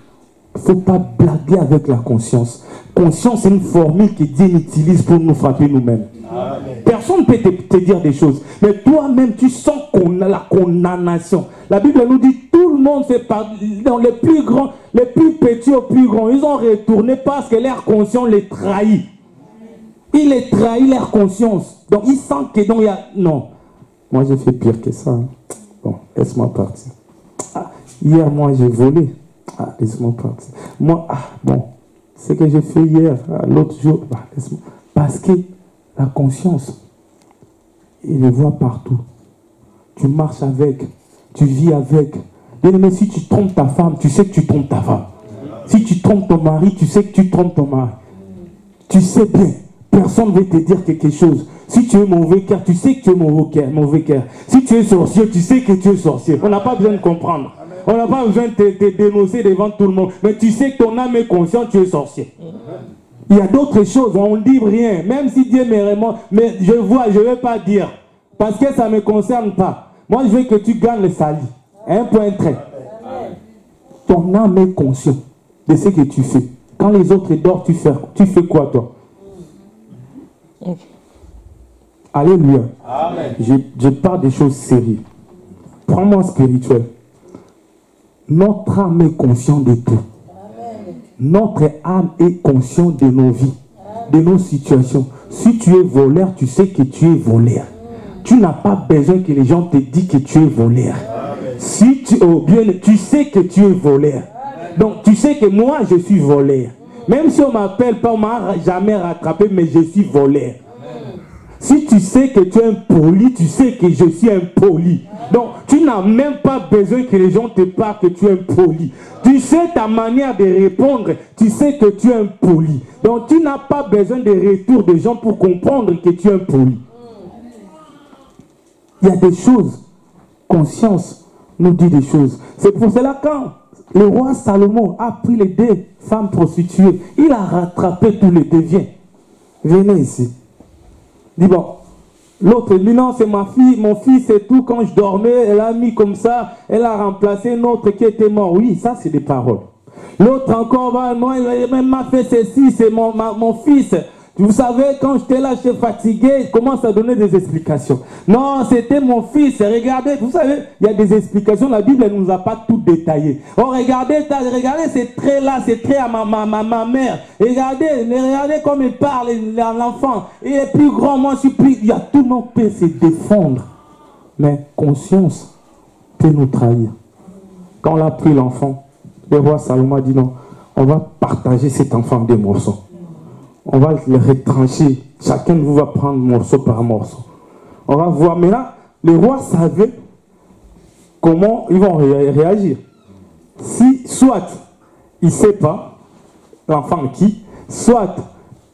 Il ne faut pas blaguer avec la conscience. Conscience, c'est une formule que Dieu utilise pour nous frapper nous-mêmes. Personne ne peut te dire des choses. Mais toi-même, tu sens qu'on a la condamnation. La Bible nous dit, tout le monde fait partie, dans les plus grands, les plus petits aux plus grands, ils ont retourné parce que leur conscience les trahit. Il les trahit, leur conscience. Donc, ils sentent que donc il y a... Non. Moi, j'ai fait pire que ça. Hein. Bon, laisse-moi partir. Ah, hier, moi, j'ai volé. Ah, laisse-moi partir. Moi, bon, ce que j'ai fait hier, l'autre jour, laisse-moi. Parce que la conscience, il le voit partout. Tu marches avec, tu vis avec. Bien-aimé, si tu trompes ta femme, tu sais que tu trompes ta femme. Si tu trompes ton mari, tu sais que tu trompes ton mari. Tu sais bien. Personne ne veut te dire quelque chose. Si tu es mauvais cœur, tu sais que tu es mauvais cœur. Si tu es sorcier, tu sais que tu es sorcier. On n'a pas besoin de comprendre. On n'a pas besoin de te dénoncer devant tout le monde. Mais tu sais que ton âme est consciente, tu es sorcier. Il y a d'autres choses, on ne dit rien. Même si Dieu me remonte, mais je vois, je ne vais pas dire. Parce que ça ne me concerne pas. Moi, je veux que tu gagnes le salut. Un point trait. Ton âme est consciente de ce que tu fais. Quand les autres dorment, tu fais quoi, toi? Alléluia. Je parle des choses sérieuses. Prends-moi spirituel. Notre âme est consciente de tout. Notre âme est consciente de nos vies, de nos situations. Si tu es voleur, tu sais que tu es voleur. Tu n'as pas besoin que les gens te disent que tu es voleur. Si tu sais que tu es voleur. Donc tu sais que moi je suis voleur. Même si on ne m'appelle pas, on ne m'a jamais rattrapé, mais je suis voleur. Si tu sais que tu es impoli, tu sais que je suis impoli. Donc, tu n'as même pas besoin que les gens te parlent que tu es impoli. Tu sais ta manière de répondre, tu sais que tu es impoli. Donc, tu n'as pas besoin de retour des gens pour comprendre que tu es impoli. Il y a des choses, conscience nous dit des choses. C'est pour cela quand le roi Salomon a pris les 2 femmes prostituées, il a rattrapé tous les 2. Venez ici. Dis bon, l'autre dit non, c'est ma fille, mon fils et tout. Quand je dormais, elle a mis comme ça, elle a remplacé une autre qui était mort. Oui, ça c'est des paroles. L'autre encore, moi, elle m'a fait ceci, c'est mon fils. Vous savez, quand j'étais là, j'étais fatigué, il commence à donner des explications. Non, c'était mon fils. Regardez, vous savez, il y a des explications. La Bible ne nous a pas tout détaillé. Oh, regardez ces traits-là, ces traits à ma mère. Regardez comme il parle, l'enfant. Il est plus grand, moi je suis plus... Il y a tout le monde peut se défendre. Mais conscience peut nous trahir. Quand on a pris l'enfant, le roi Salomon a dit non, on va partager cet enfant en 2 morceaux. On va le retrancher. Chacun de vous va prendre morceau par morceau. On va voir. Mais là, le roi savait comment ils vont réagir. Si, soit, il ne sait pas, l'enfant qui, soit,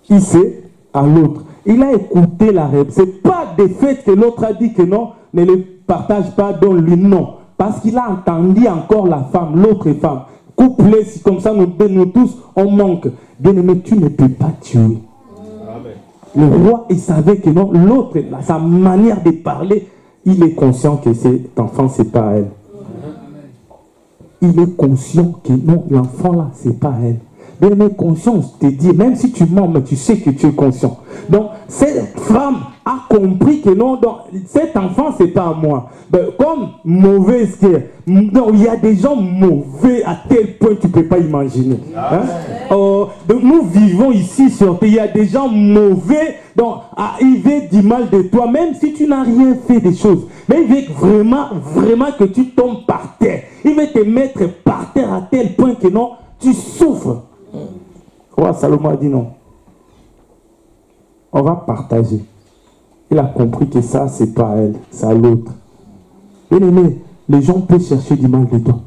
il sait à l'autre. Il a écouté la réponse. Ce n'est pas des faits que l'autre a dit que non, ne le partage pas, donne-lui non. Parce qu'il a entendu encore la femme, l'autre femme. Couplé, si comme ça, nous tous, on manque. Bien-aimé, tu ne peux pas tuer. Le roi, il savait que non, l'autre, sa manière de parler, il est conscient que cet enfant, ce n'est pas elle. Il est conscient que non, l'enfant là, ce n'est pas elle. Bien-aimé, conscience te dit, même si tu mens, mais tu sais que tu es conscient. Donc, cette femme a compris que non, donc, cet enfant, ce n'est pas moi. Ben, comme mauvaise qu'elle. Donc, il y a des gens mauvais à tel point que tu ne peux pas imaginer. Hein? Donc, nous vivons ici sur terre. Il y a des gens mauvais, donc, ils veulent du mal de toi, même si tu n'as rien fait des choses. Mais ils veulent vraiment que tu tombes par terre. Ils veulent te mettre par terre à tel point que non, tu souffres. Roi Salomon a dit non. On va partager. Il a compris que ça, c'est pas à elle, c'est à l'autre. Bien aimé, les gens peuvent chercher du mal de toi.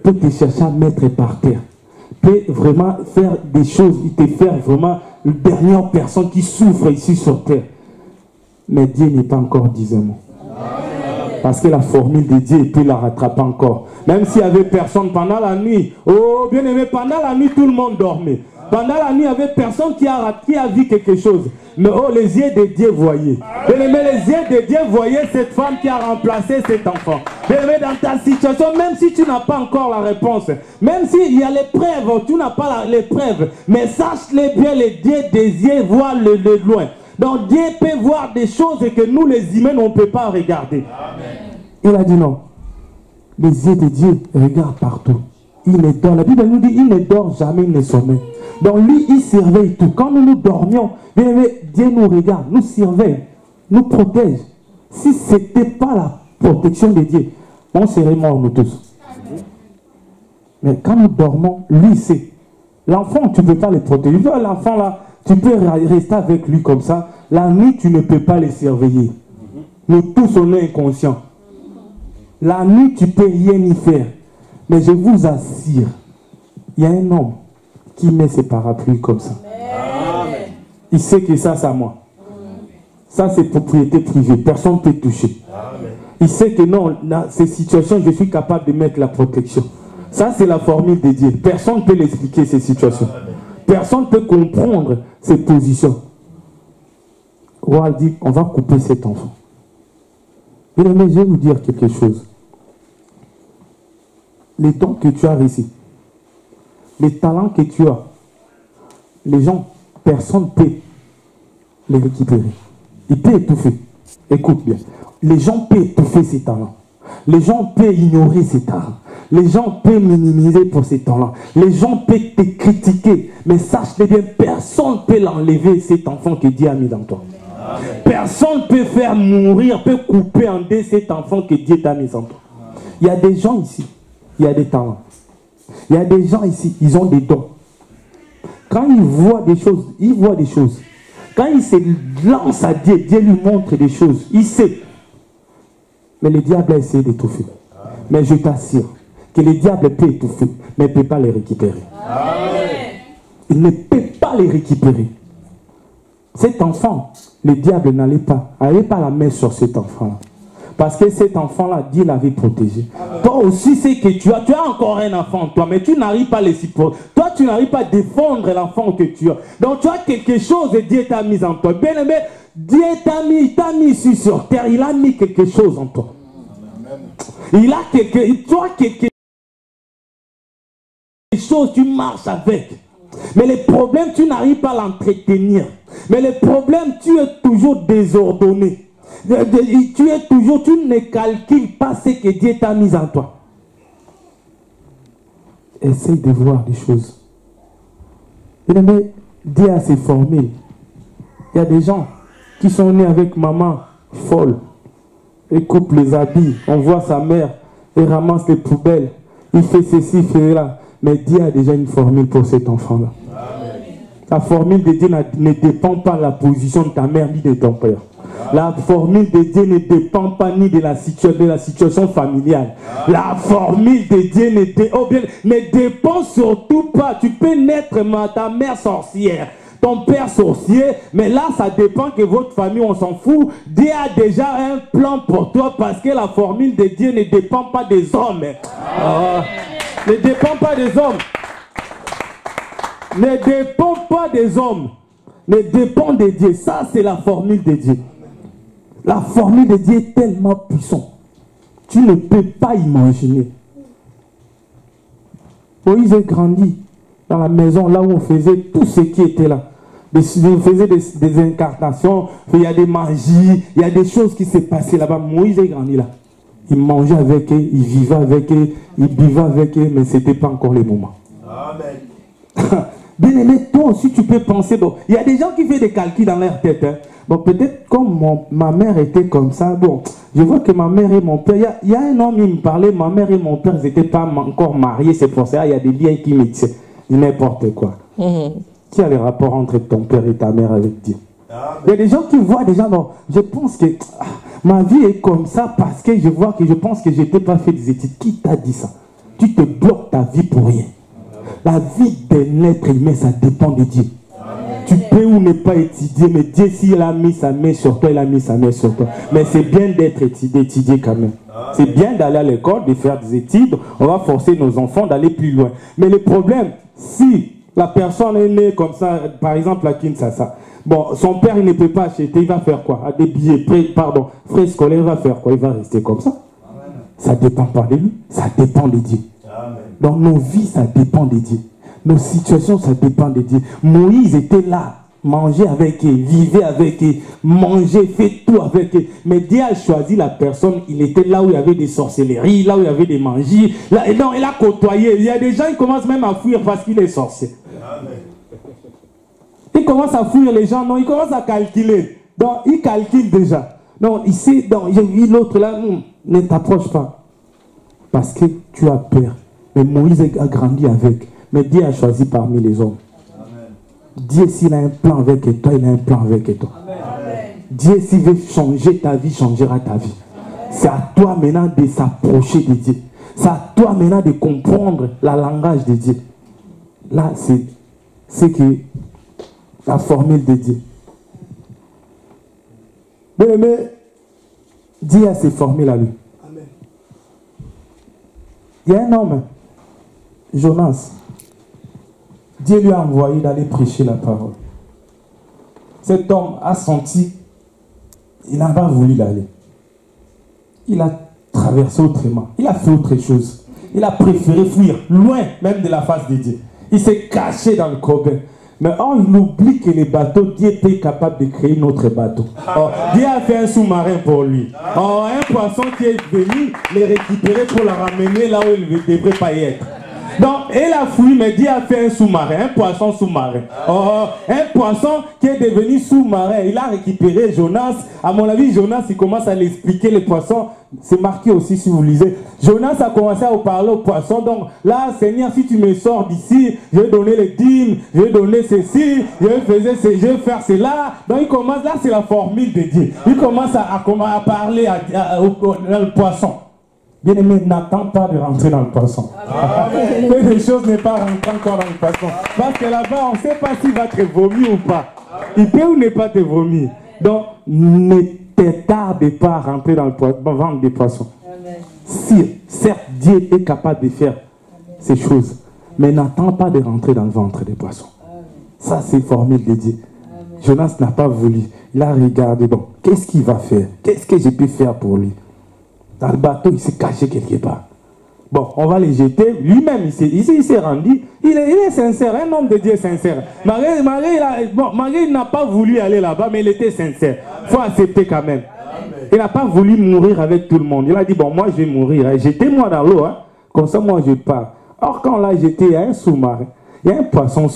Peuvent te chercher à mettre par terre. Peuvent vraiment faire des choses, ils te faire vraiment une dernière personne qui souffre ici sur terre. Mais Dieu n'est pas encore dit un mot. Parce que la formule de Dieu, il peut la rattraper encore. Même s'il n'y avait personne pendant la nuit. Oh, bien aimé, pendant la nuit, tout le monde dormait. Pendant la nuit, il n'y avait personne qui a vu quelque chose. Mais oh, les yeux de Dieu voyaient. Bien aimé, les yeux de Dieu voyaient cette femme qui a remplacé cet enfant. Bien aimé, dans ta situation, même si tu n'as pas encore la réponse, même s'il y a l'épreuve, tu n'as pas l'épreuve, mais sache-le bien, les dieux des yeux voient le loin. Donc Dieu peut voir des choses que nous, les humains, on ne peut pas regarder. Amen. Il a dit non. Les yeux de Dieu regardent partout. Il ne dort. La Bible nous dit il ne dort jamais, il ne sommeille. Donc lui, il surveille tout. Quand nous dormions, Dieu nous regarde, nous surveille, nous protège. Si ce n'était pas la protection de Dieu, on serait morts nous tous. Mais quand nous dormons, lui sait. L'enfant, tu ne peux pas le protéger. L'enfant là, tu peux rester avec lui comme ça. La nuit, tu ne peux pas les surveiller. Nous tous, on est inconscients. La nuit, tu ne peux rien y faire. Mais je vous assure, il y a un homme qui met ses parapluies comme ça. Amen. Il sait que ça, c'est à moi. Ça, c'est propriété privée. Personne ne peut toucher. Amen. Il sait que non, dans ces situations, je suis capable de mettre la protection. Ça, c'est la formule de Dieu. Personne ne peut l'expliquer, ces situations. Amen. Personne ne peut comprendre ces positions. Roi dit, on va couper cet enfant. Mais je vais vous dire quelque chose. Les dons que tu as reçus, les talents que tu as, les gens, personne ne peut les récupérer. Il peut étouffer. Écoute bien. Les gens peuvent étouffer ces talents. Les gens peuvent ignorer ces talents. Les gens peuvent minimiser pour ces talents. Les gens peuvent te critiquer. Mais sache-le bien, personne ne peut l'enlever, cet enfant que Dieu a mis dans toi. Amen. Personne ne peut faire mourir, peut couper en deux cet enfant que Dieu t'a mis en toi. Il y a des gens ici. Il y a des talents. Il y a des gens ici, ils ont des dons. Quand ils voient des choses, ils voient des choses. Quand ils se lancent à Dieu, Dieu lui montre des choses. Il sait. Mais le diable a essayé d'étouffer. Mais je t'assure que le diable peut étouffer, mais il ne peut pas les récupérer. Amen. Il ne peut pas les récupérer. Cet enfant, le diable n'allait pas la main sur cet enfant-là. Parce que cet enfant-là, Dieu l'avait protégé. Amen. Toi aussi, c'est que tu as encore un enfant, toi, mais tu n'arrives pas à les supporter. Toi, tu n'arrives pas à défendre l'enfant que tu as. Donc, tu as quelque chose et Dieu t'a mis en toi. Bien aimé, Dieu t'a mis ici sur terre. Il a mis quelque chose en toi. Amen. Il a quelque chose, tu marches avec. Mais le problème, tu n'arrives pas à l'entretenir. Mais le problème, tu es toujours désordonné. Tu ne calcules pas ce que Dieu t'a mis en toi. Essaye de voir des choses. Mais Dieu a ses formules. Il y a des gens qui sont nés avec maman folle. Elle coupe les habits. On voit sa mère. Elle ramasse les poubelles. Il fait ceci, il fait là. Mais Dieu a déjà une formule pour cet enfant-là. La formule de Dieu ne dépend pas de la position de ta mère ni de ton père. La formule de Dieu ne dépend pas ni de la situation familiale. La formule de Dieu ne dépend surtout pas. Tu peux naître ta mère sorcière, ton père sorcier, mais là ça dépend que votre famille, on s'en fout. Dieu a déjà un plan pour toi parce que la formule de Dieu ne dépend pas des hommes. Ne dépend pas des hommes. Ne dépend pas des hommes. Ne dépend de Dieu. Ça c'est la formule de Dieu. La formule de Dieu est tellement puissante. Tu ne peux pas imaginer. Moïse a grandi dans la maison là où on faisait tout ce qui était là. On faisait des incarnations, il y a des magies, il y a des choses qui se passaient là-bas. Moïse a grandi là. Il mangeait avec eux, il vivait avec eux, il buvait avec eux, mais ce n'était pas encore le moment. Amen. Bien aimé, toi aussi tu peux penser. Bon, il y a des gens qui font des calculs dans leur tête. Hein. Bon, peut-être comme ma mère était comme ça, bon, je vois que ma mère et mon père, il y a un homme, il me parlait, ma mère et mon père n'étaient pas encore mariés, c'est pour ça, il y a des liens qui me tiennent. n'importe quoi. Qui a les rapports entre ton père et ta mère avec Dieu? Il y a des gens qui voient des gens, non, je pense que ma vie est comme ça parce que je vois que je pense que je n'ai pas fait des études. Qui t'a dit ça? Tu te bloques ta vie pour rien. La vie d'un être humain, ça dépend de Dieu. Tu peux ou ne pas étudier, mais Dieu, s'il a mis sa main sur toi, il a mis sa main sur toi. Mais c'est bien d'être étudié quand même. C'est bien d'aller à l'école, de faire des études. On va forcer nos enfants d'aller plus loin. Mais le problème, si la personne est née comme ça, par exemple à Kinshasa, bon, son père, il ne peut pas acheter, il va faire quoi? À des billets, frais scolaires, il va faire quoi? Il va rester comme ça. Ça ne dépend pas de lui, ça dépend de Dieu. Donc nos vies, ça dépend de Dieu. Nos situations, ça dépend de Dieu. Moïse était là, mangeait avec eux, vivait avec eux, mangeait, fait tout avec eux. Mais Dieu a choisi la personne, il était là où il y avait des sorcelleries, là où il y avait des magies. Là, et donc, il a côtoyé. Il y a des gens qui commencent même à fuir parce qu'il est sorcier. Il commence à fuir les gens, non, il commence à calculer. Donc, il calcule déjà. Non, ici, j'ai vu l'autre là, ne t'approche pas. Parce que tu as peur. Mais Moïse a grandi avec. Mais Dieu a choisi parmi les hommes. Amen. Dieu, s'il a un plan avec toi, il a un plan avec toi. Amen. Dieu, s'il veut changer ta vie, changera ta vie. C'est à toi maintenant de s'approcher de Dieu. C'est à toi maintenant de comprendre le langage de Dieu. Là, c'est que la formule de Dieu. Mais Dieu a ses formules à lui. Amen. Il y a un homme, Jonas. Dieu lui a envoyé d'aller prêcher la parole. Cet homme a senti, il n'a pas voulu y aller. Il a traversé autrement. Il a fait autre chose. Il a préféré fuir, loin même de la face de Dieu. Il s'est caché dans le corbin. Mais il oublie que les bateaux, Dieu était capable de créer notre bateau. Dieu a fait un sous-marin pour lui. Un poisson qui est venu les récupérer pour la ramener là où il ne devrait pas y être. Donc, il a fui, mais Dieu a fait un sous-marin, un poisson sous-marin. Un poisson qui est devenu sous-marin. Il a récupéré Jonas. À mon avis, Jonas, il commence à l'expliquer, les poissons. C'est marqué aussi si vous lisez. Jonas a commencé à parler aux poissons. Donc, là, Seigneur, si tu me sors d'ici, je vais donner les dîmes, je vais donner ceci, je vais faire cela. Donc, il commence, là, c'est la formule de Dieu. Il commence à parler au poisson. Bien aimé, n'attends pas de rentrer dans le poisson. Que des choses n'est pas rentrées encore dans le poisson. Parce que là-bas, on ne sait pas s'il va te vomir ou pas. Il peut ou ne pas te vomir. Donc, ne te tarde pas à rentrer dans le ventre des poissons. Si, certes, Dieu est capable de faire ces choses, mais n'attends pas de rentrer dans le ventre des poissons. Ça, c'est formule de Dieu. Jonas n'a pas voulu. Il a regardé. Donc, qu'est-ce qu'il va faire? Qu'est-ce que je peux faire pour lui? Dans le bateau, il s'est caché quelque part. Bon, on va les jeter. Lui-même, il s'est rendu. Il est sincère, un homme de Dieu sincère. Marie n'a pas voulu aller là-bas, mais il était sincère. Il faut accepter quand même. Il n'a pas voulu mourir avec tout le monde. Il a dit, bon, moi, je vais mourir. Jetez-moi dans l'eau. Hein. Comme ça, moi, je pars. Or, quand on l'a jeté, il y a un sous-marin. Il y a un poisson.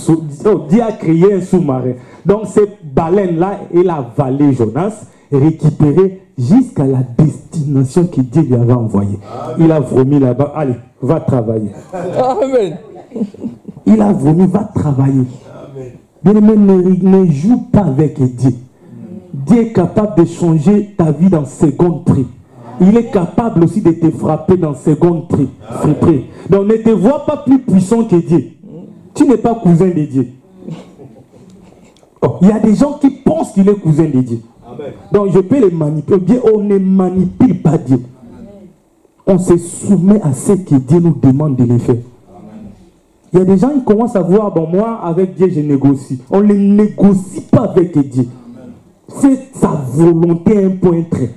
Dieu a créé un sous-marin. Donc, cette baleine-là, elle a avalé Jonas, récupéré jusqu'à la destination que Dieu lui avait envoyée. Il a vomi là-bas. Allez, va travailler. Amen. Il a vomi, va travailler. Bien aimé, ne joue pas avec Dieu. Dieu est capable de changer ta vie dans seconde prix. Il est capable aussi de te frapper dans seconde prix. Donc ne te vois pas plus puissant que Dieu. Tu n'es pas cousin de Dieu. Il y a des gens qui pensent qu'il est cousin de Dieu. Donc je peux les manipuler. Dieu, on ne manipule pas Dieu. On se soumet à ce que Dieu nous demande de le faire. Il y a des gens qui commencent à voir, bon, moi avec Dieu je négocie. On ne négocie pas avec Dieu. C'est sa volonté, un point trait.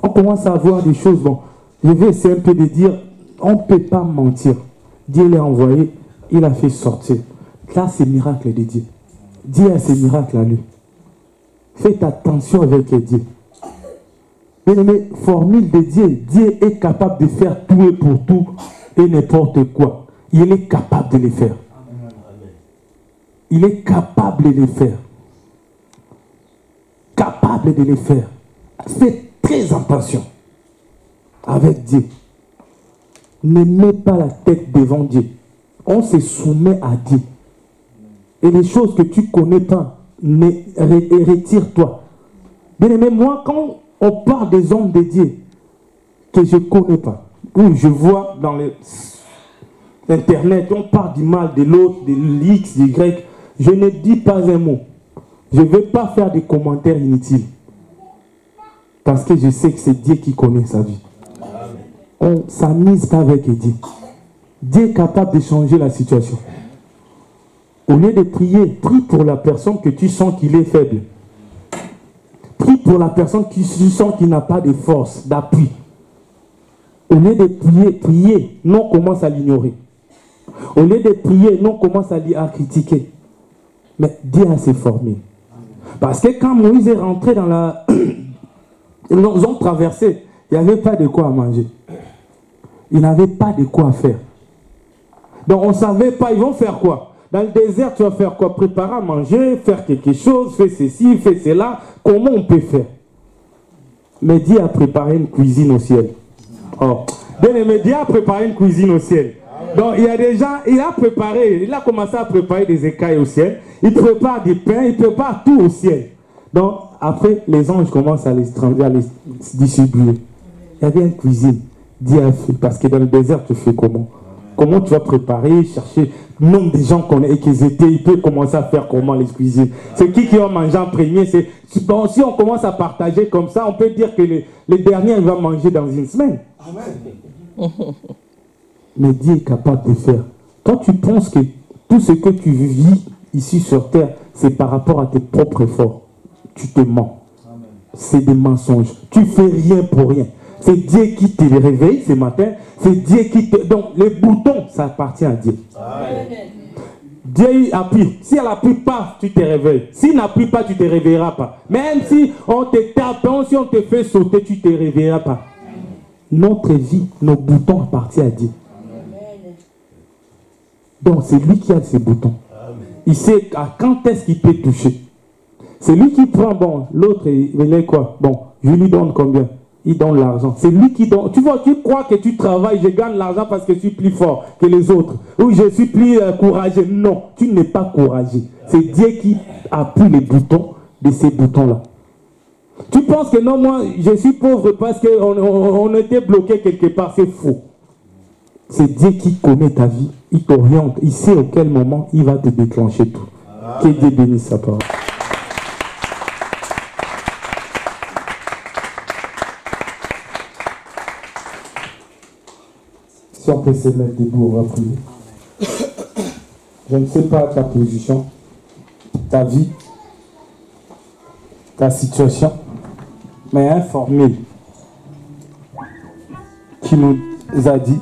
On commence à voir des choses. Bon, je vais essayer un peu de dire, on ne peut pas mentir. Dieu l'a envoyé, il a fait sortir. Là c'est le miracle de Dieu. Dieu a ses miracles à lui. Faites attention avec Dieu. Mais formule de Dieu, Dieu est capable de faire tout et pour tout et n'importe quoi. Il est capable de le faire. Il est capable de le faire. Capable de le faire. Faites très attention avec Dieu. Ne mets pas la tête devant Dieu. on se soumet à Dieu. Et les choses que tu ne connais pas, retire-toi. Bien aimé, moi, quand on parle des hommes de Dieu que je ne connais pas, ou je vois dans Internet, on parle du mal de l'autre, de l'X, du Y, je ne dis pas un mot. Je ne vais pas faire des commentaires inutiles. Parce que je sais que c'est Dieu qui connaît sa vie. On ne s'amuse pas avec Dieu. Dieu est capable de changer la situation. Au lieu de prier, prie pour la personne que tu sens qu'il est faible. Prie pour la personne que tu sens qu'il n'a pas de force, d'appui. Au lieu de prier, non, commence à l'ignorer. Au lieu de prier, non, commence à critiquer. Mais Dieu a ses formules. Parce que quand Moïse est rentré dans la... Ils ont traversé, il n'y avait pas de quoi manger. Ils n'avaient pas de quoi faire. Donc on ne savait pas, ils vont faire quoi? Dans le désert, tu vas faire quoi? Préparer à manger, faire quelque chose, faire ceci, faire cela. Comment on peut faire? Mais Dieu a préparé une cuisine au ciel. Oh. Bien aimé, Dieu a préparé une cuisine au ciel. Donc il y a des gens, il a commencé à préparer des écailles au ciel. Il prépare des pains, il prépare tout au ciel. Donc après, les anges commencent à les distribuer. Il y avait une cuisine. Dieu a fait, parce que dans le désert, tu fais comment? Comment tu vas préparer, chercher le nombre de gens qu'on et qu'ils étaient, il peut commencer à faire comment les cuisines. C'est qui va manger en premier. Bon, si on commence à partager comme ça, on peut dire que les derniers vont manger dans une semaine. Amen. Mais Dieu est capable de faire. Toi, tu penses que tout ce que tu vis ici sur terre, c'est par rapport à tes propres efforts. Tu te mens. C'est des mensonges. Tu fais rien pour rien. C'est Dieu qui te réveille ce matin. C'est Dieu qui te... Donc, les boutons, ça appartient à Dieu. Amen. Dieu appuie. Si elle appuie pas, tu te réveilles. S'il n'appuie pas, tu ne te réveilleras pas. Même si on te tape, si on te fait sauter, tu ne te réveilleras pas. Notre vie, nos boutons appartiennent à Dieu. Donc, c'est lui qui a ces boutons. Il sait quand est-ce qu'il peut toucher. C'est lui qui prend, bon, l'autre, il est quoi? Bon, je lui donne combien? Il donne l'argent. C'est lui qui donne. Tu vois, tu crois que tu travailles, je gagne l'argent parce que je suis plus fort que les autres. Ou je suis plus courageux. Non, tu n'es pas courageux. C'est Dieu qui appuie les boutons de ces boutons-là. Tu penses que non, moi, je suis pauvre parce qu'on était bloqué quelque part. C'est faux. C'est Dieu qui connaît ta vie. Il t'oriente. Il sait à quel moment il va te déclencher tout. Que Dieu bénisse sa parole. Si on peut se mettre debout, on va prier. Je ne sais pas ta position, ta vie, ta situation, mais un formule qui nous a dit